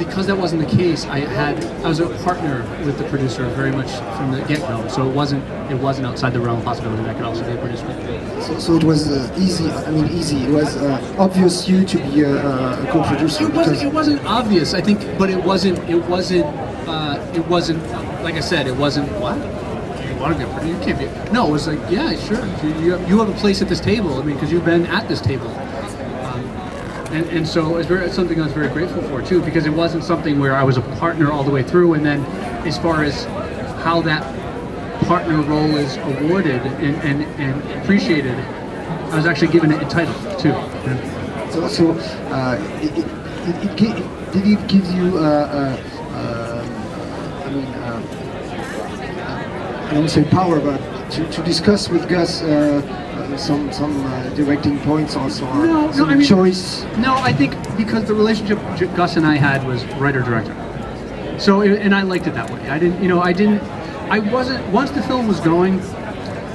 because that wasn't the case, I was a partner with the producer very much from the get-go. So it wasn't outside the realm of possibility that I could also be a producer. So it was easy. I mean, easy. It was obvious you to be a co-producer. It wasn't obvious, I think, but it wasn't. Like I said, it wasn't what. You want to be a producer? You can't be. No, it was like, yeah, sure. You have a place at this table. I mean, because you've been at this table. And so it's something I was very grateful for too, because it wasn't something where I was a partner all the way through, and then as far as how that partner role is awarded and appreciated, I was actually given a title too. So did it give you I don't say power, but to discuss with Gus some directing points also, or choice? No, I think because the relationship Gus and I had was writer-director. So, and I liked it that way. Once the film was going,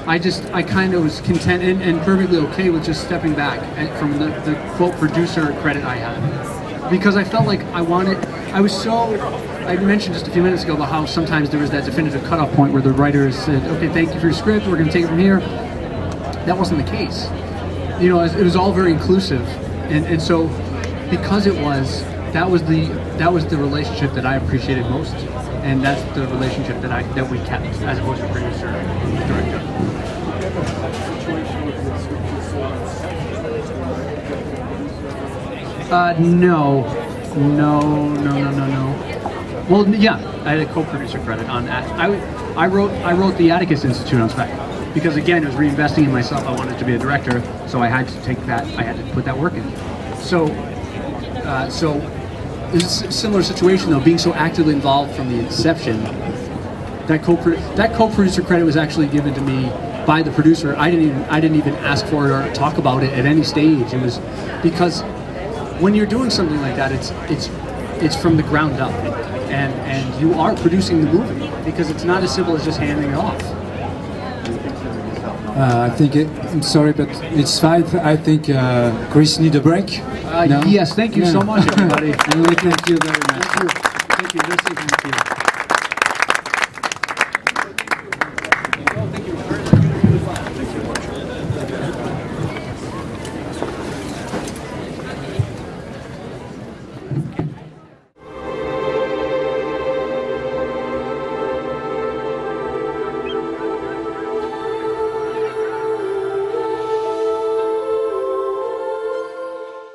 I kind of was content and perfectly okay with just stepping back from the quote producer credit I had. Because I felt like I mentioned just a few minutes ago about how sometimes there was that definitive cutoff point where the writers said, okay, thank you for your script, we're going to take it from here. That wasn't the case. It was all very inclusive, and so because it was, that was the relationship that I appreciated most, and that's the relationship that we kept as opposed to producer and director. No. Well, yeah, I had a co-producer credit on that. I wrote the Atticus Institute on spec. Because again, it was reinvesting in myself. I wanted to be a director, so I had to take that. I had to put that work in. So it's a similar situation though. Being so actively involved from the inception, that co-producer credit was actually given to me by the producer. I didn't even ask for it or talk about it at any stage. It was because when you're doing something like that, it's from the ground up, and you are producing the movie because it's not as simple as just handing it off. I'm sorry, but it's 5. I think Chris needs a break. No? Yes, thank you so much, everybody. Thank you very much. Thank you. Thank you.